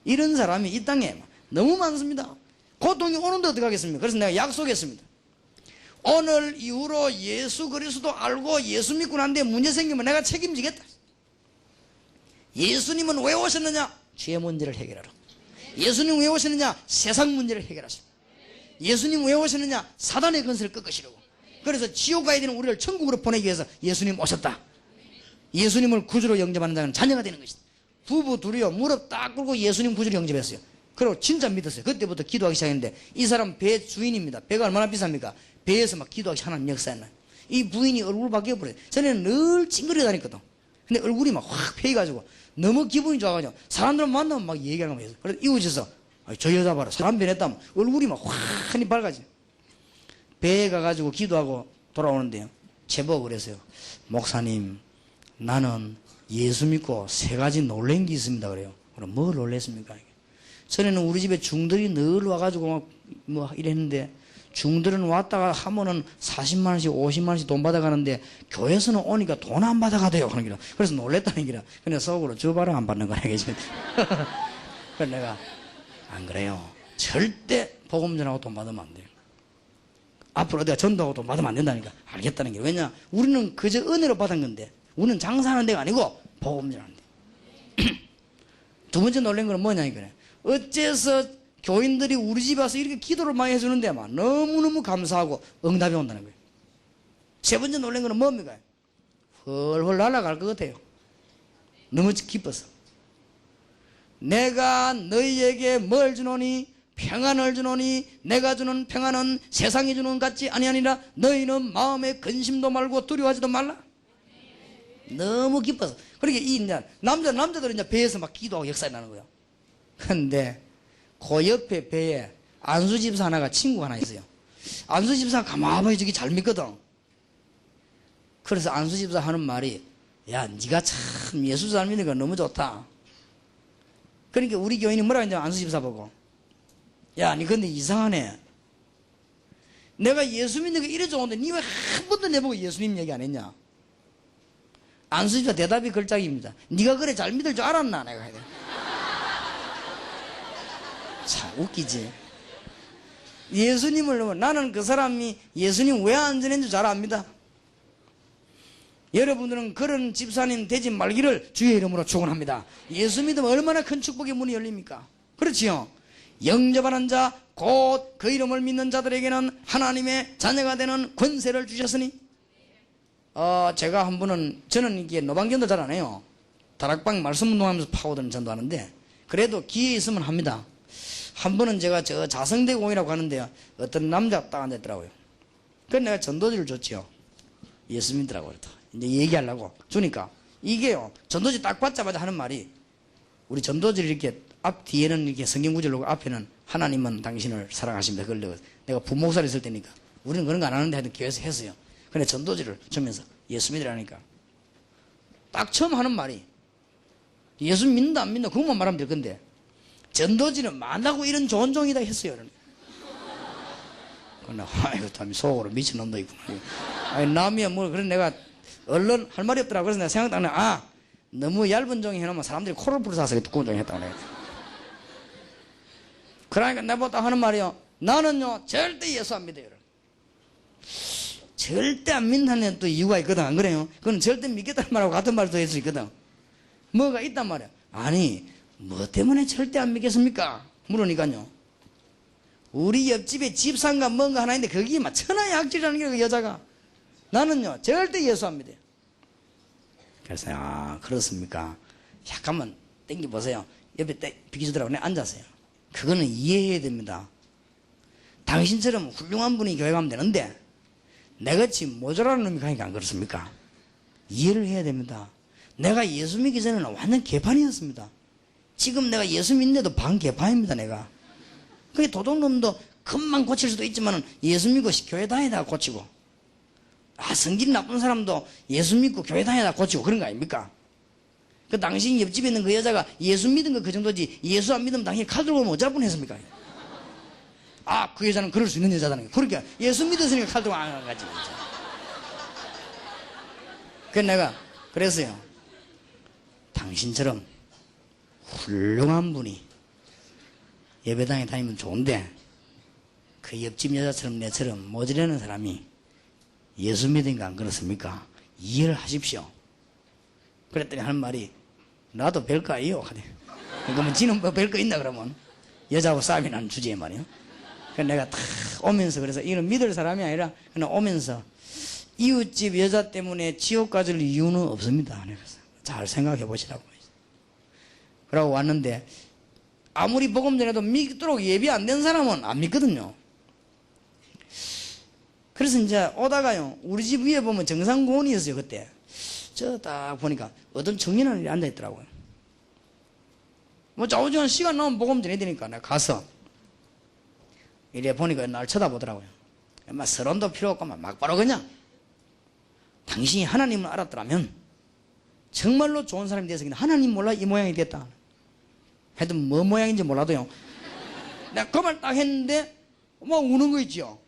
Speaker 1: 이런 사람이 이 땅에 너무 많습니다. 고통이 오는데 어떡하겠습니까? 그래서 내가 약속했습니다. 오늘 이후로 예수 그리스도 알고 예수 믿고 난 뒤에 문제 생기면 내가 책임지겠다. 예수님은 왜 오셨느냐? 죄 문제를 해결하라. 예수님 왜 오셨느냐? 세상 문제를 해결하시라. 예수님 왜 오셨느냐? 사단의 건설을 꺾으시려고. 그래서 지옥 가야 되는 우리를 천국으로 보내기 위해서 예수님 오셨다. 예수님을 구주로 영접하는 자는 자녀가 되는 것이다. 부부 둘이요 무릎 딱 꿇고 예수님 구주로 영접했어요. 그리고 진짜 믿었어요. 그때부터 기도하기 시작했는데 이 사람 배 주인입니다. 배가 얼마나 비쌉니까? 배에서 막 기도하기 하나님 역사했나. 이 부인이 얼굴 바뀌어버려요. 전에는 늘 찡그려 다녔거든. 근데 얼굴이 막 확 펴가지고 너무 기분이 좋아가지고 사람들 만나면 막 얘기하는 거예요. 그래서 이웃에서 저 여자 봐라 사람 변했다면 얼굴이 막 환히 밝아져. 배에 가가지고 기도하고 돌아오는데요 제보가 그랬어요. 목사님 나는 예수 믿고 세 가지 놀란 게 있습니다. 그래요. 그럼 뭘 놀랬습니까? 전에는 우리 집에 중들이 늘 와가지고 뭐 이랬는데 중들은 왔다가 하면은 40만 원씩 50만 원씩 돈 받아가는데 교회에서는 오니까 돈 안 받아가대요. 그런 기라. 그래서 놀랬다는 기라. 근데 속으로 저바랑 안 받는 거야. 그래서 내가 안 그래요. 절대 복음 전하고 돈 받으면 안 돼요. 앞으로 내가 전도하고 돈 받으면 안 된다니까. 알겠다는 게. 왜냐? 우리는 그저 은혜로 받은 건데 우리는 장사하는 데가 아니고 복음 전하는 데. 두 번째 놀란 건 뭐냐 이거네. 어째서 교인들이 우리 집에 와서 이렇게 기도를 많이 해주는데 막 너무너무 감사하고 응답이 온다는 거예요. 세 번째 놀란 건 뭡니까? 헐헐 날아갈 것 같아요. 너무 기뻐서. 내가 너희에게 뭘 주노니? 평안을 주노니 내가 주는 평안은 세상이 주는 같지 아니하니라. 너희는 마음에 근심도 말고 두려워하지도 말라. 너무 기뻐서. 그러니까 이 남자들은 이제 배에서 막 기도하고 역사에 나는 거예요. 근데 그 옆에 배에 안수 집사 하나가 친구가 하나 있어요. 안수 집사가 가만히 저기 잘 믿거든. 그래서 안수 집사 하는 말이 야 네가 참 예수 잘 믿는 거 너무 좋다. 그러니까 우리 교인이 뭐라고 했냐 안수 집사 보고 야 니 근데 이상하네. 내가 예수 믿는 거 이래 좋은데 니 왜 한 번도 내보고 예수님 얘기 안 했냐. 안수 집사 대답이 걸작입니다. 네가 그래 잘 믿을 줄 알았나 내가 해야 돼. 참 웃기지. 예수님을 나는 그 사람이 예수님 왜 안 전했는지 잘 압니다. 여러분들은 그런 집사님 되지 말기를 주의 이름으로 축원합니다. 예수 믿으면 얼마나 큰 축복의 문이 열립니까? 그렇지요. 영접하는 자 곧 그 이름을 믿는 자들에게는 하나님의 자녀가 되는 권세를 주셨으니 제가 한 번은 저는 이게 노방전도 잘 안 해요. 다락방 말씀 운동하면서 파고드는 전도하는데 그래도 기회 있으면 합니다. 한 번은 제가 저 자성대공이라고 하는데요. 어떤 남자가 딱 앉았더라고요. 그래서 내가 전도지를 줬지요. 예수 믿으라고 그랬다. 이제 얘기하려고 주니까 이게요. 전도지 딱 받자마자 하는 말이 우리 전도지를 이렇게 앞 뒤에는 이렇게 성경 구절로 앞에는 하나님은 당신을 사랑하십니다. 그걸 내가 부목사를 있을 때니까 우리는 그런 거 안 하는데 하여튼 교회에서 했어요. 근데 전도지를 주면서 예수 믿으라니까 딱 처음 하는 말이 예수 믿는다 안 믿는다 그것만 말하면 될 건데 전도지는 만나고 이런 좋은 종이다 했어요. 근데 아이고 참 속으로 미친놈도 있구나. 아니 남이야 뭐 그런 내가 얼른 할 말이 없더라. 그래서 내가 생각하네 너무 얇은 종이 해놓으면 사람들이 코를 불어서 두꺼운 종이 했다고 내가. 그러니까 내보다 하는 말이요. 나는요 절대 예수 안 믿어요. 절대 안 믿는 또 이유가 있거든. 안 그래요? 그건 절대 믿겠다는 말하고 같은 말도 할 수 있거든. 뭐가 있단 말이야. 아니 뭐 때문에 절대 안 믿겠습니까? 물으니까요. 우리 옆집에 집사인가 뭔가 하나 있는데 거기에 막 천하의 악질이라는 게 그 여자가. 나는요 절대 예수 안 믿어요. 그래서 그렇습니까? 잠깐만 땡겨보세요. 옆에 비키시더라고. 내가 앉았어요. 그거는 이해해야 됩니다. 당신처럼 훌륭한 분이 교회 가면 되는데 내같이 모자라는 놈이 가니까 안 그렇습니까? 이해를 해야 됩니다. 내가 예수 믿기 전에는 완전 개판이었습니다. 지금 내가 예수 믿는데도 반 개판입니다. 내가. 그게 도둑놈도 금방 고칠 수도 있지만 예수 믿고 교회 다니다가 고치고 성질 나쁜 사람도 예수 믿고 교회 다니다가 고치고 그런 거 아닙니까? 그 당신 옆집에 있는 그 여자가 예수 믿은 거 그 정도지 예수 안 믿으면 당신이 칼 들고 오면 어쩔 뻔했습니까? 아, 그 여자는 그럴 수 있는 여자다는 거야. 그러니까 예수 믿었으니까 칼 들고 안 가지. 그래서 내가 그랬어요. 당신처럼 훌륭한 분이 예배당에 다니면 좋은데 그 옆집 여자처럼 내처럼 모질라는 사람이 예수 믿으니까 안 그렇습니까? 이해를 하십시오. 그랬더니 하는 말이 나도 별거 아니요. 그러면 지는 뭐 별거 있나 그러면 여자하고 싸움이 나는 주제에 말이요. 그래서 내가 탁 오면서 그래서 이런 믿을 사람이 아니라 그냥 오면서 이웃집 여자 때문에 지옥 가줄 이유는 없습니다. 그래서 잘 생각해 보시라고. 그러고 왔는데 아무리 복음 전해도 믿도록 예비 안 된 사람은 안 믿거든요. 그래서 이제 오다가요, 우리 집 위에 보면 정상공원이었어요, 그때. 저 딱 보니까 어떤 청년이 앉아있더라고요. 뭐 좌우지간 시간 나오면 복음 전해야 되니까 내가 가서 이래 보니까 날 쳐다보더라고요. 막 서론도 필요 없고 막 바로 그냥 당신이 하나님을 알았더라면 정말로 좋은 사람이 돼서 하나님 몰라 이 모양이 됐다. 하여튼 뭐 모양인지 몰라도요. 내가 그 말 딱 했는데 막 우는 거 있죠.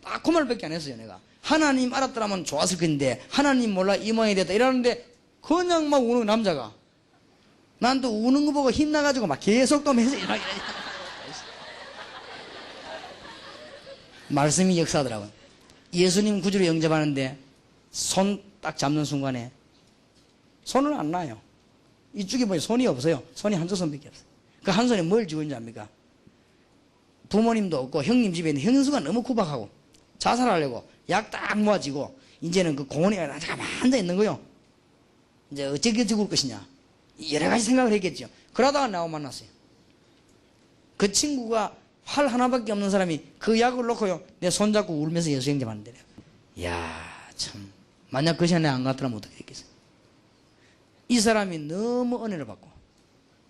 Speaker 1: 딱 그 말밖에 안 했어요. 내가 하나님 알았더라면 좋았을 건데 하나님 몰라 이 모양이 됐다 이러는데 그냥 막 우는 남자가 난 또 우는 거 보고 힘나가지고 막 계속 또 해서 말씀이 역사하더라고요. 예수님 구주로 영접하는데 손 딱 잡는 순간에 손을 안 놔요. 이쪽에 보니 손이 없어요. 손이 한쪽 손밖에 없어요. 그 한 손에 뭘 쥐고 있는지 압니까? 부모님도 없고 형님 집에 있는 형수가 너무 구박하고 자살하려고 약 딱 모아지고 이제는 그 공원에 앉아 있는 거요. 이제 어떻게 죽을 것이냐 여러 가지 생각을 했겠죠. 그러다가 나하고 만났어요. 그 친구가 활 하나밖에 없는 사람이 그 약을 놓고요 내 손잡고 울면서 예수 영접하는데 이야 참 만약 그 시간에 안 갔더라면 어떻게 했겠어요. 이 사람이 너무 은혜를 받고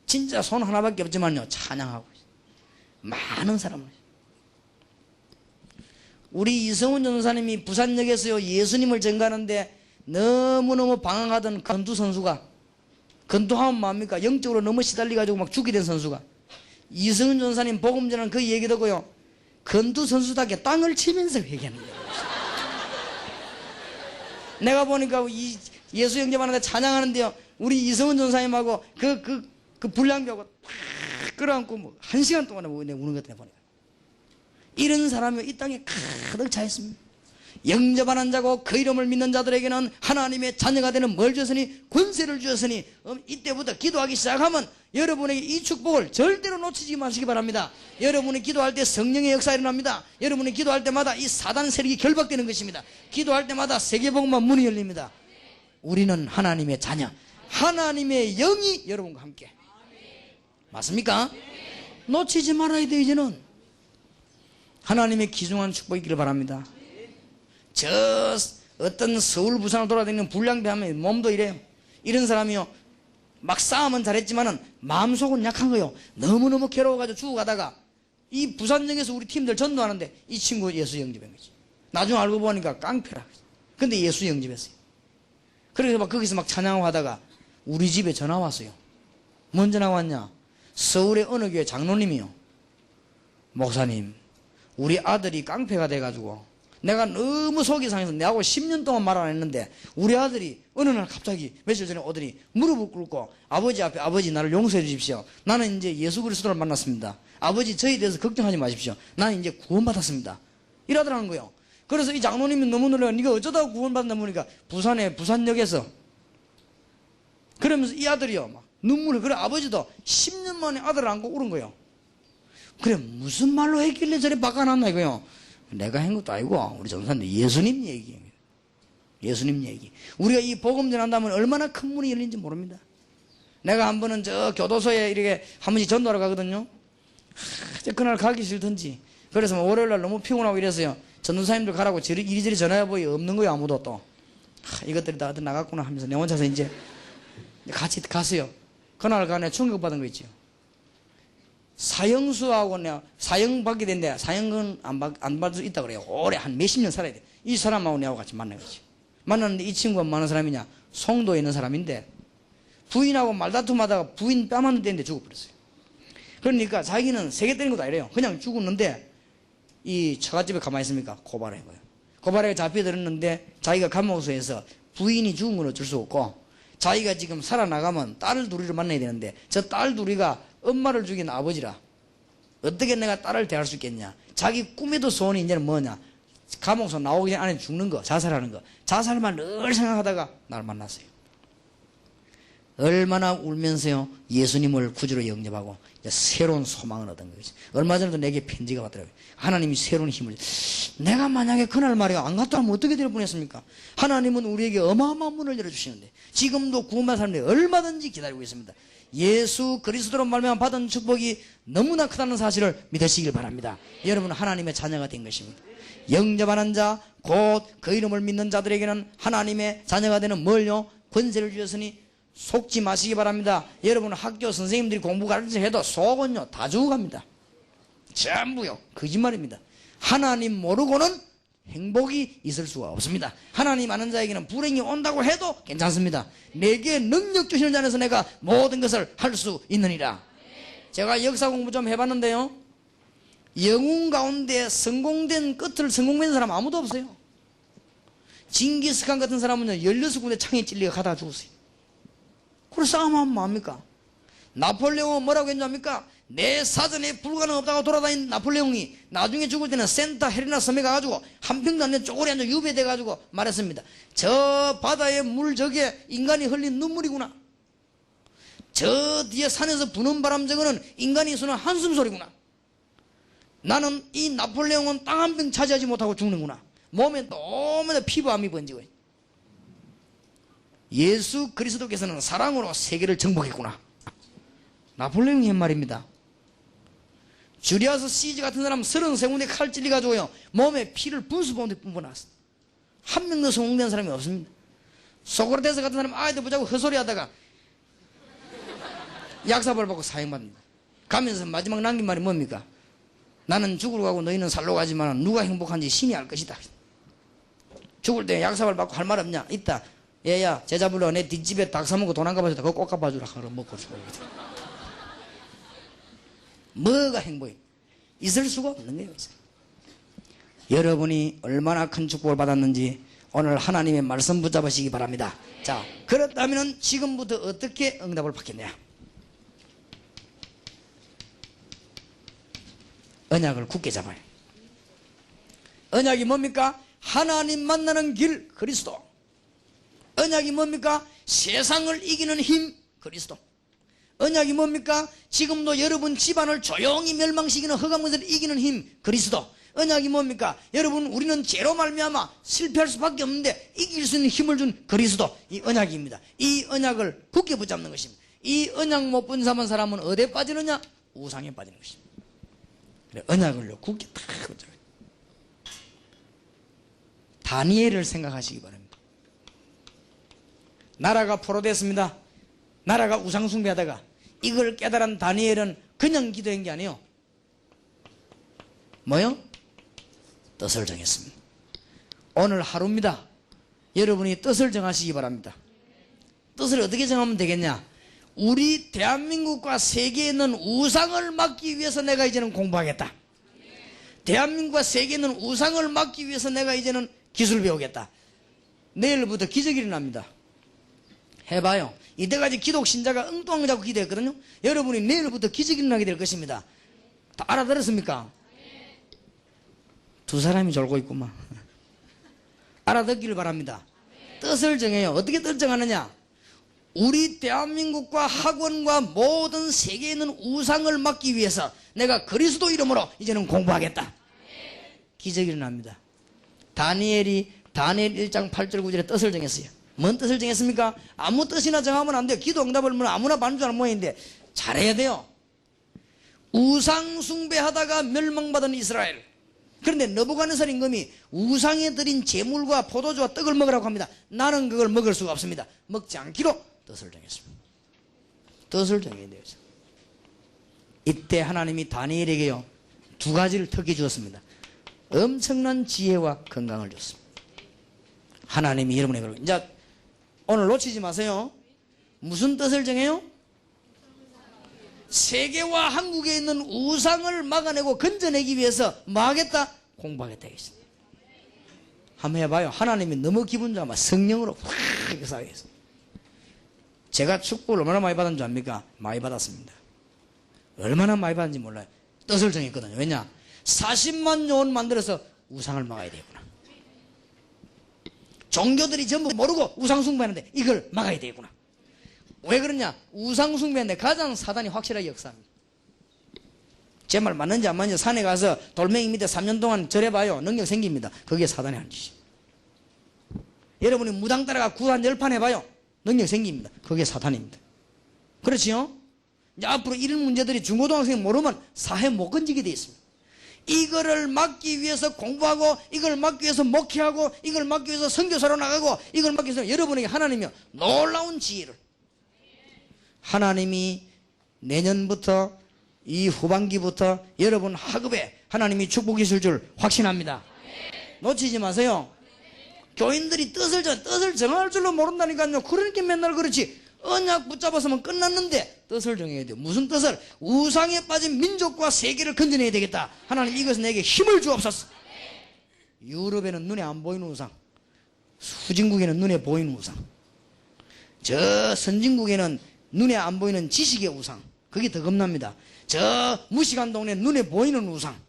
Speaker 1: 진짜 손 하나밖에 없지만요 찬양하고 많은 사람을. 우리 이성훈 전도사님이 부산역에서요 예수님을 전가하는데 너무너무 방황하던 건두 선수가 건두하면 뭐합니까? 영적으로 너무 시달려가지고 막 죽게 된 선수가 이성훈 전도사님 복음 전하는 그 얘기 듣고요 건두 선수답게 땅을 치면서 회개하는 거예요. 내가 보니까 이 예수 영접하는데 찬양하는데요 우리 이성훈 전사님하고 그 불량배하고 탁 끌어안고 뭐 1시간 동안에 우는 것 때문에 보니까 이런 사람이 이 땅에 가득 차 있습니다. 영접하는 자고 그 이름을 믿는 자들에게는 하나님의 자녀가 되는 뭘 주셨으니 권세를 주셨으니 이때부터 기도하기 시작하면 여러분에게 이 축복을 절대로 놓치지 마시기 바랍니다. 여러분이 기도할 때 성령의 역사가 일어납니다. 여러분이 기도할 때마다 이 사단 세력이 결박되는 것입니다. 기도할 때마다 세계복음만 문이 열립니다. 우리는 하나님의 자녀 하나님의 영이 여러분과 함께 맞습니까? 놓치지 말아야 돼. 이제는 하나님의 귀중한 축복이 있기를 바랍니다. 저 어떤 서울 부산을 돌아다니는 불량배 하면 몸도 이래요. 이런 사람이요 막 싸움은 잘했지만은 마음속은 약한 거요. 너무너무 괴로워가지고 죽어가다가 이 부산역에서 우리 팀들 전도하는데 이 친구 예수 영접한 거지. 나중에 알고 보니까 깡패라. 근데 예수 영접했어요. 그래서 막 거기서 막 찬양하고 하다가 우리 집에 전화 왔어요. 뭔 전화 왔냐? 서울의 어느 교회 장로님이요. 목사님, 우리 아들이 깡패가 돼가지고 내가 너무 속이 상해서 내하고 10년 동안 말 안 했는데 우리 아들이 어느 날 갑자기 며칠 전에 오더니 무릎을 꿇고 아버지 앞에 아버지 나를 용서해 주십시오. 나는 이제 예수 그리스도를 만났습니다. 아버지 저에 대해서 걱정하지 마십시오. 나는 이제 구원받았습니다. 이러더라는 거예요. 그래서 이 장로님이 너무 놀라요. 네가 어쩌다가 구원받나 보니까 부산역에서 그러면서 이 아들이요 막 눈물을 그래 아버지도 10년 만에 아들을 안고 울은 거예요. 그래 무슨 말로 했길래 저래 바꿔놨나 이거요. 내가 한 것도 아니고 우리 전사님 예수님 얘기예요. 예수님 얘기. 우리가 이 복음 전한다면 얼마나 큰 문이 열린지 모릅니다. 내가 한 번은 저 교도소에 이렇게 한 번씩 전도하러 가거든요. 그날 가기 싫던지 그래서 월요일날 너무 피곤하고 이래서요 전도사님들 가라고 이리저리 전화해보이 없는 거예요. 아무도 또 이것들이 다 나갔구나 하면서 내 혼자서 이제 같이 갔어요. 그날 가네 충격받은 거 있죠. 사형수하고 내가 사형 받게 된대. 사형은 안 받을 수 있다 그래요. 오래 한 몇십 년 살아야 돼. 이 사람하고 내하고 같이 만나겠지. 만났는데 이 친구가 뭐 하는 사람이냐? 송도에 있는 사람인데 부인하고 말다툼하다가 부인 뺨 한 대 때는데 죽어버렸어요. 그러니까 자기는 세게 때린 것도 아니래요. 그냥 죽었는데 이 처갓집에 가만히 있습니까? 고발한 거예요. 고발에 잡혀들었는데 자기가 감옥소에서 부인이 죽은 건 어쩔 수 없고 자기가 지금 살아나가면 딸 둘이를 만나야 되는데 저 딸 둘이가 엄마를 죽인 아버지라 어떻게 내가 딸을 대할 수 있겠냐. 자기 꿈에도 소원이 이제는 뭐냐. 감옥소 나오기 전에 죽는 거, 자살하는 거. 자살만 늘 생각하다가 날 만났어요. 얼마나 울면서요 예수님을 구주로 영접하고 이제 새로운 소망을 얻은 거죠. 얼마 전에도 내게 편지가 왔더라고요. 하나님이 새로운 힘을. 내가 만약에 그날 말이야 안 갔다 하면 어떻게 될 뻔했습니까? 하나님은 우리에게 어마어마한 문을 열어주시는데 지금도 구원받은 사람들이 얼마든지 기다리고 있습니다. 예수 그리스도로 말미암아 받은 축복이 너무나 크다는 사실을 믿으시길 바랍니다. 여러분 하나님의 자녀가 된 것입니다. 영접하는 자 곧 그 이름을 믿는 자들에게는 하나님의 자녀가 되는 뭘요? 권세를 주셨으니 속지 마시기 바랍니다. 여러분 학교 선생님들이 공부 가르쳐 해도 속은요 다 죽어갑니다. 전부요 거짓말입니다. 하나님 모르고는 행복이 있을 수가 없습니다. 하나님 아는 자에게는 불행이 온다고 해도 괜찮습니다. 내게 능력 주시는 자 안에서 내가 모든 것을 할 수 있느니라. 제가 역사 공부 좀 해봤는데요 영웅 가운데 성공된 끝을 성공된 사람 아무도 없어요. 징기스칸 같은 사람은요 16군데 창에 찔려 가다가 죽었어요. 그래서 싸움하면 뭐합니까? 나폴레옹은 뭐라고 했냐합니까? 내 사전에 불가능 없다고 돌아다닌 나폴레옹이 나중에 죽을 때는 센타 헤레나 섬에 가가지고 한 평도 안 된 쪼그리 앉아 유배돼가지고 말했습니다. 저 바다의 물 저게 인간이 흘린 눈물이구나. 저 뒤에 산에서 부는 바람 저거는 인간이 쏘는 한숨 소리구나. 나는 이 나폴레옹은 땅 한 평 차지하지 못하고 죽는구나. 몸에 너무나 피부암이 번지고 예수 그리스도께서는 사랑으로 세계를 정복했구나. 나폴레옹이 한 말입니다. 주리아스 시즈 같은 사람 33군데 칼 찔려가지고요 몸에 피를 분수본데 뿜어놨어. 한 명도 성공된 사람이 없습니다. 소크라테스 같은 사람 아이들 보자고 헛소리하다가 약사벌 받고 사형받습니다. 가면서 마지막 남긴 말이 뭡니까? 나는 죽으러 가고 너희는 살러 가지만 누가 행복한지 신이 알 것이다. 죽을 때 약사벌 받고 할 말 없냐? 있다. 얘야 제자 불러 내 뒷집에 닭 사먹고 돈 안 갚아줬다. 그거 꼭 갚아주라. 그럼 먹고 죽어. 뭐가 행복해? 있을 수가 없는 거예요. 여러분이 얼마나 큰 축복을 받았는지 오늘 하나님의 말씀 붙잡으시기 바랍니다. 자, 그렇다면 지금부터 어떻게 응답을 받겠냐? 언약을 굳게 잡아요. 언약이 뭡니까? 하나님 만나는 길 그리스도. 언약이 뭡니까? 세상을 이기는 힘 그리스도. 언약이 뭡니까? 지금도 여러분 집안을 조용히 멸망시키는 흑암문제를 이기는 힘 그리스도. 언약이 뭡니까? 여러분 우리는 죄로 말미암아 실패할 수밖에 없는데 이길 수 있는 힘을 준 그리스도. 이 언약입니다. 이 언약을 굳게 붙잡는 것입니다. 이 언약 못 분삼은 사람은 어디에 빠지느냐? 우상에 빠지는 것입니다. 그래, 언약을요 굳게 딱 붙잡아요. 다니엘을 생각하시기 바랍니다. 나라가 포로됐습니다. 나라가 우상 숭배하다가 이걸 깨달은 다니엘은 그냥 기도한 게 아니에요. 뭐요? 뜻을 정했습니다. 오늘 하루입니다. 여러분이 뜻을 정하시기 바랍니다. 뜻을 어떻게 정하면 되겠냐? 우리 대한민국과 세계에 있는 우상을 막기 위해서 내가 이제는 공부하겠다. 대한민국과 세계에 있는 우상을 막기 위해서 내가 이제는 기술 배우겠다. 내일부터 기적이 일어납니다. 해봐요. 이때까지 기독 신자가 엉뚱한 자고 기도했거든요. 여러분이 내일부터 기적이 일어나게 될 것입니다. 다 알아들었습니까? 두 사람이 졸고 있구만. 알아듣기를 바랍니다. 뜻을 정해요. 어떻게 뜻을 정하느냐? 우리 대한민국과 학원과 모든 세계에 있는 우상을 막기 위해서 내가 그리스도 이름으로 이제는 공부하겠다. 기적이 일어납니다. 다니엘 1장 8절 9절에 뜻을 정했어요. 뭔 뜻을 정했습니까? 아무 뜻이나 정하면 안 돼요. 기도 응답을 뭐 아무나 받는 줄 아는 모양인데 잘해야 돼요. 우상 숭배하다가 멸망받은 이스라엘. 그런데 느부갓네살 임금이 우상에 드린 제물과 포도주와 떡을 먹으라고 합니다. 나는 그걸 먹을 수가 없습니다. 먹지 않기로 뜻을 정했습니다. 뜻을 정해야 돼요. 이때 하나님이 다니엘에게요 두 가지를 특히 주었습니다. 엄청난 지혜와 건강을 줬습니다. 하나님이 여러분에게 그러고 이제 오늘 놓치지 마세요. 무슨 뜻을 정해요? 세계와 한국에 있는 우상을 막아내고 건져내기 위해서 뭐 하겠다? 공부하겠다 했습니다. 한번 해봐요. 하나님이 너무 기분 좋아하면 성령으로 확 역사하겠어. 제가 축복을 얼마나 많이 받은 줄 압니까? 많이 받았습니다. 얼마나 많이 받은지 몰라요. 뜻을 정했거든요. 왜냐? 40만 요원 만들어서 우상을 막아야 되겠구나. 종교들이 전부 모르고 우상 숭배하는데 이걸 막아야 되겠구나. 왜 그러냐? 우상 숭배하는데 가장 사단이 확실하게 역사합니다. 제 말 맞는지 안 맞는지 산에 가서 돌멩이 밑에 3년 동안 절해봐요. 능력 생깁니다. 그게 사단의 한 짓이에요. 여러분이 무당 따라가 구한 열판 해봐요. 능력 생깁니다. 그게 사탄입니다. 그렇지요? 이제 앞으로 이런 문제들이 중고등학생이 모르면 사회 못 건지게 돼 있습니다. 이거를 막기 위해서 공부하고, 이걸 막기 위해서 목회하고, 이걸 막기 위해서 선교사로 나가고, 이걸 막기 위해서 여러분에게 하나님이 놀라운 지혜를, 하나님이 내년부터 이 후반기부터 여러분 학업에 하나님이 축복이 있을 줄 확신합니다. 놓치지 마세요. 교인들이 뜻을 정할 줄로 모른다니까요. 그러니까 맨날 그렇지. 언약 붙잡았으면 끝났는데 뜻을 정해야 돼요. 무슨 뜻을? 우상에 빠진 민족과 세계를 건져내야 되겠다. 하나님 이것은 내게 힘을 주옵소서. 유럽에는 눈에 안 보이는 우상, 후진국에는 눈에 보이는 우상, 저 선진국에는 눈에 안 보이는 지식의 우상, 그게 더 겁납니다. 저 무식한 동네 눈에 보이는 우상,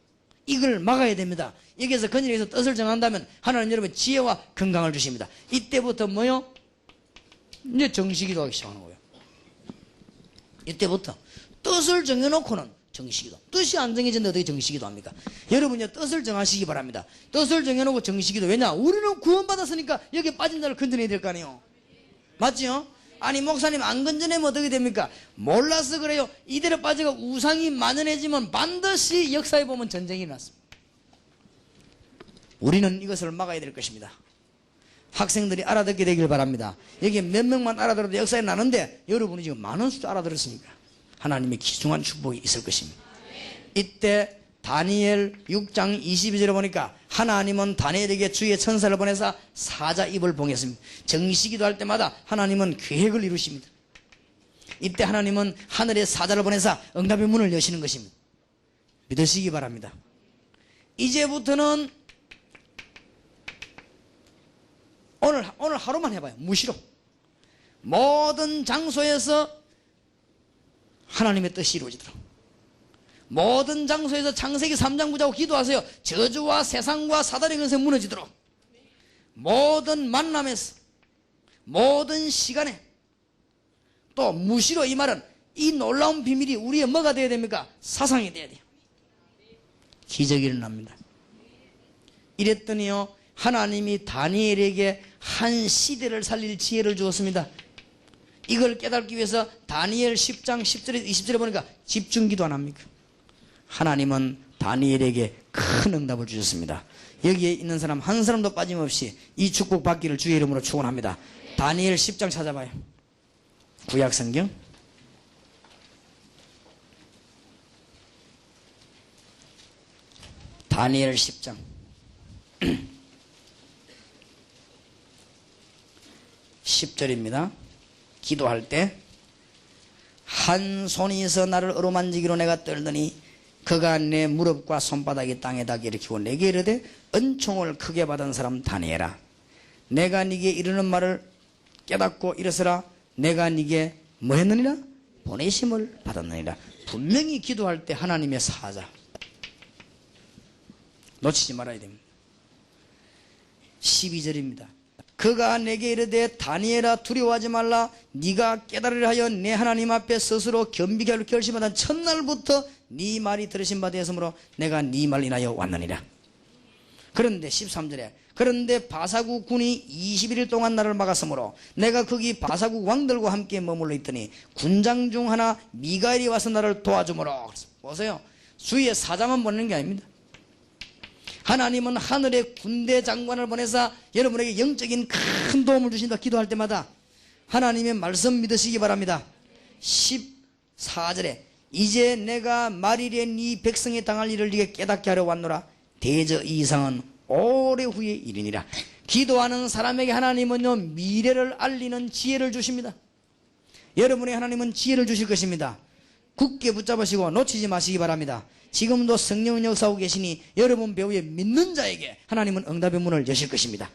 Speaker 1: 이걸 막아야 됩니다. 여기에서 건져내서 뜻을 정한다면 하나님 여러분 지혜와 건강을 주십니다. 이때부터 뭐요? 이제 정식기도 하기 시작하는 거예요. 이때부터 뜻을 정해놓고는 정식기도. 뜻이 안 정해진데 어떻게 정식기도 합니까? 여러분이 뜻을 정하시기 바랍니다. 뜻을 정해놓고 정식기도. 왜냐? 우리는 구원받았으니까 여기에 빠진 자를 건져내야 될 거 아니에요. 맞지요? 아니 목사님 안 건져내면 어떻게 됩니까? 몰라서 그래요. 이대로 빠져가 우상이 만연해지면 반드시 역사에 보면 전쟁이 났습니다. 우리는 이것을 막아야 될 것입니다. 학생들이 알아듣게 되길 바랍니다. 여기 몇 명만 알아들어도 역사에 나는데 여러분이 지금 많은 숫자 알아들었으니까 하나님의 귀중한 축복이 있을 것입니다. 이때 다니엘 6장 22절에 보니까 하나님은 다니엘에게 주의 천사를 보내사 사자 입을 봉했습니다. 정시기도 할 때마다 하나님은 계획을 이루십니다. 이때 하나님은 하늘의 사자를 보내사 응답의 문을 여시는 것입니다. 믿으시기 바랍니다. 이제부터는 오늘 하루만 해봐요. 무시로 모든 장소에서 하나님의 뜻이 이루어지도록, 모든 장소에서 창세기 3장 붙잡고 기도하세요. 저주와 세상과 사단의 권세 무너지도록, 모든 만남에서 모든 시간에, 또 무시로, 이 말은 이 놀라운 비밀이 우리의 뭐가 되어야 됩니까? 사상이 되어야 돼요. 기적이 일어납니다. 이랬더니요 하나님이 다니엘에게 한 시대를 살릴 지혜를 주었습니다. 이걸 깨닫기 위해서 다니엘 10장 10절에 20절에 보니까 집중기도 안 합니까? 하나님은 다니엘에게 큰 응답을 주셨습니다. 여기에 있는 사람 한 사람도 빠짐없이 이 축복 받기를 주의 이름으로 축원합니다. 다니엘 10장 찾아봐요. 구약성경 다니엘 10장 10절입니다. 기도할 때 한 손이 있어 나를 어루만지기로 내가 떨더니 그가 내 무릎과 손바닥이 땅에 닿게 일으키고 내게 이르되 은총을 크게 받은 사람 다니엘아, 내가 네게 이르는 말을 깨닫고 일어서라. 내가 네게 뭐 했느니라? 보내심을 받았느니라. 분명히 기도할 때 하나님의 사자 놓치지 말아야 됩니다. 12절입니다. 그가 내게 이르되 다니엘아 두려워하지 말라. 네가 깨달으려 하여 내 하나님 앞에 스스로 겸비케 하려 결심하던 첫날부터 네 말이 들으신 바 되었으므로 내가 네 말을 인하여 왔느니라. 그런데 13절에 그런데 바사국 군이 21일 동안 나를 막았으므로 내가 거기 바사국 왕들과 함께 머물러 있더니 군장 중 하나 미가엘이 와서 나를 도와주므로. 보세요. 주위에 사자만 보내는 게 아닙니다. 하나님은 하늘의 군대 장관을 보내사 여러분에게 영적인 큰 도움을 주신다. 기도할 때마다 하나님의 말씀 믿으시기 바랍니다. 14절에 이제 내가 말일에 네 백성이 당할 일을 네게 깨닫게 하려 왔노라. 대저 이 이상은 오래 후에 일이니라. 기도하는 사람에게 하나님은요 미래를 알리는 지혜를 주십니다. 여러분의 하나님은 지혜를 주실 것입니다. 굳게 붙잡으시고 놓치지 마시기 바랍니다. 지금도 성령은 역사하고 계시니 여러분 배후에 믿는 자에게 하나님은 응답의 문을 여실 것입니다.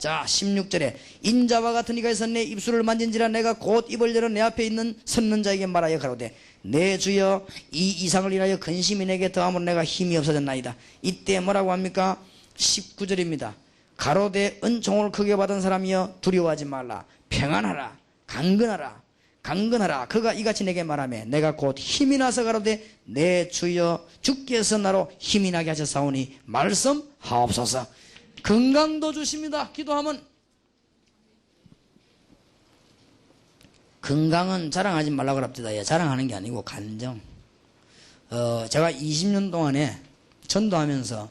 Speaker 1: 자, 16절에 인자와 같은 이가 있어 내 입술을 만진지라 내가 곧 입을 열어 내 앞에 있는 섰는 자에게 말하여 가로되 내 주여 이 이상을 인하여 근심이 내게 더함으로 내가 힘이 없어졌나이다. 이때 뭐라고 합니까? 19절입니다. 가로되 은총을 크게 받은 사람이여 두려워하지 말라. 평안하라. 강건하라. 그가 이같이 내게 말하며 내가 곧 힘이 나서 가로되 내 주여 주께서 나로 힘이 나게 하셨사오니 말씀하옵소서. 건강도 주십니다. 기도하면. 건강은 자랑하지 말라고 합니다. 자랑하는 게 아니고 간정. 제가 20년 동안에 전도하면서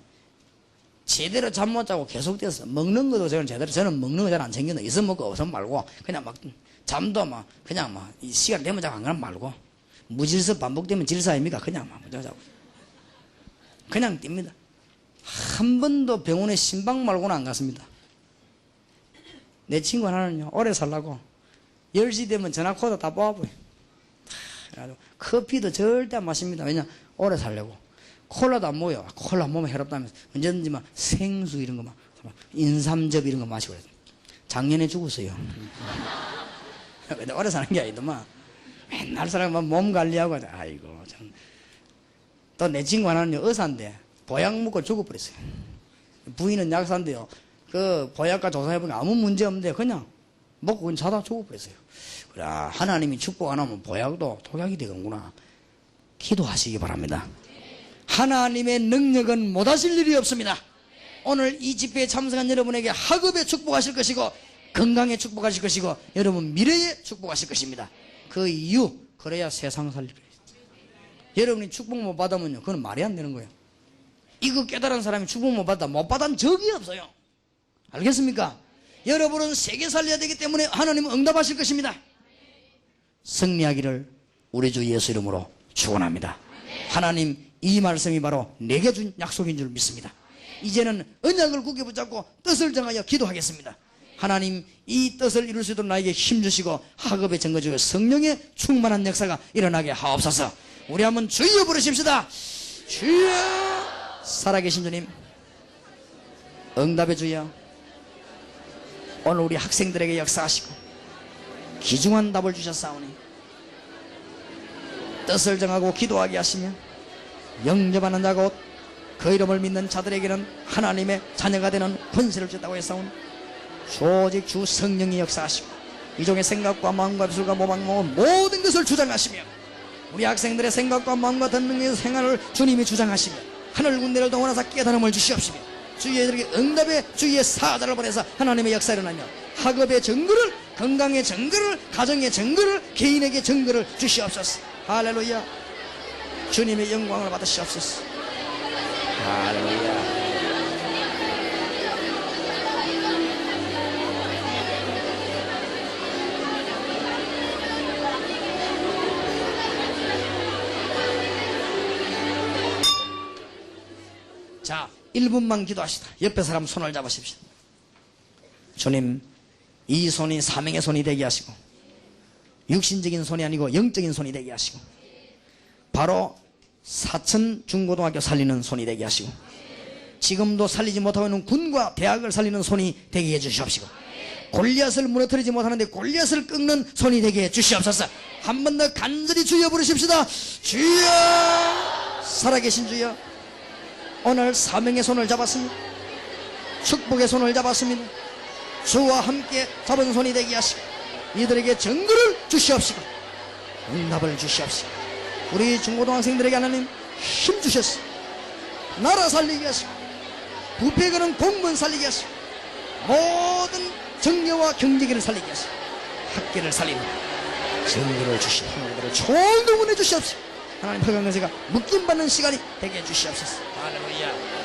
Speaker 1: 제대로 잠 못 자고 계속돼서 먹는 것도 저는 먹는 거 잘 안 챙기는 있으면 먹고 없으면 말고 그냥 막 잠도 막 그냥 막 이 시간 되면 자고 안 그러면 말고 무질서 반복되면 질서 아닙니까? 그냥 막 자고 그냥 뜁니다. 한 번도 병원에 신방 말고는 안 갔습니다. 내 친구 하나는요 오래 살라고 10시 되면 전화 코드 다 뽑아버려요. 커피도 절대 안 마십니다. 왜냐 오래 살려고. 콜라도 안 먹어요. 콜라 안 먹으면 해롭다면서 언제든지 막 생수 이런 거 막 인삼즙 이런 거 마시고 그래요. 작년에 죽었어요. 근데 오래 사는 게 아니더만 맨날 사람만 몸 관리하고 아이고 참. 또 내 친구 하나는 의사인데 보약 먹고 죽어버렸어요. 부인은 약사인데요. 그 보약과 조사해보니까 아무 문제 없는데 그냥 먹고 그냥 자다 죽어버렸어요. 그래 하나님이 축복 안 하면 보약도 독약이 되는구나. 기도하시기 바랍니다. 하나님의 능력은 못하실 일이 없습니다. 오늘 이 집회에 참석한 여러분에게 학업에 축복하실 것이고 건강에 축복하실 것이고 여러분 미래에 축복하실 것입니다. 그 이유 그래야 세상 살릴 거예요. 여러분이 축복 못 받으면요 그건 말이 안 되는 거예요. 이거 깨달은 사람이 축복 못 받다 못 받은 적이 없어요. 알겠습니까? 여러분은 세계 살려야 되기 때문에 하나님은 응답하실 것입니다. 승리하기를 우리 주 예수 이름으로 축원합니다. 하나님 이 말씀이 바로 내게 준 약속인 줄 믿습니다. 이제는 언약을 굳게 붙잡고 뜻을 정하여 기도하겠습니다. 하나님 이 뜻을 이룰 수 있도록 나에게 힘주시고 학업에 증거주고 성령의 충만한 역사가 일어나게 하옵소서. 우리 한번 주여 부르십시다. 주여. 살아계신 주님 응답의 주여 오늘 우리 학생들에게 역사하시고 귀중한 답을 주셨사오니 뜻을 정하고 기도하게 하시며 영접하는 자 곧 그 이름을 믿는 자들에게는 하나님의 자녀가 되는 권세를 주셨다고 했사오니 오직 주 성령이 역사하시고 이종의 생각과 마음과 입술과 모방모 모든 것을 주장하시며 우리 학생들의 생각과 마음과 듣는 생활을 주님이 주장하시며 하늘 군대를 동원하사 깨달음을 주시옵시며 주의들에게 응답의 주의의 사자를 보내서 하나님의 역사를 일어나며 학업의 증거를 건강의 증거를 가정의 증거를 개인에게 증거를 주시옵소서. 할렐루야. 주님의 영광을 받으시옵소서. 할렐루야. 자, 1분만 기도하시다. 옆에 사람 손을 잡으십시오. 주님, 이 손이 사명의 손이 되게 하시고 육신적인 손이 아니고 영적인 손이 되게 하시고 바로 사천 중고등학교 살리는 손이 되게 하시고 지금도 살리지 못하고 있는 군과 대학을 살리는 손이 되게 해주시옵시고 골리앗을 무너뜨리지 못하는데 골리앗을 꺾는 손이 되게 해주시옵소서. 한 번 더 간절히 주여 부르십시다. 주여. 살아계신 주여 오늘 사명의 손을 잡았습니다. 축복의 손을 잡았습니다. 주와 함께 잡은 손이 되게 하시고 이들에게 증거를 주시옵시고 응답을 주시옵시고 우리 중고등학생들에게 하나님 힘 주셨어. 나라 살리게 하시고 부패거는 공무원 살리게 하시고 모든 정려와 경제계를 살리게 하시고 학계를 살리는 증거를 주시고 하나님을 총동원해 주시옵시고 하나님 허강건세가 묶임받는 시간이 되게 해주시옵소서. 할렐루야.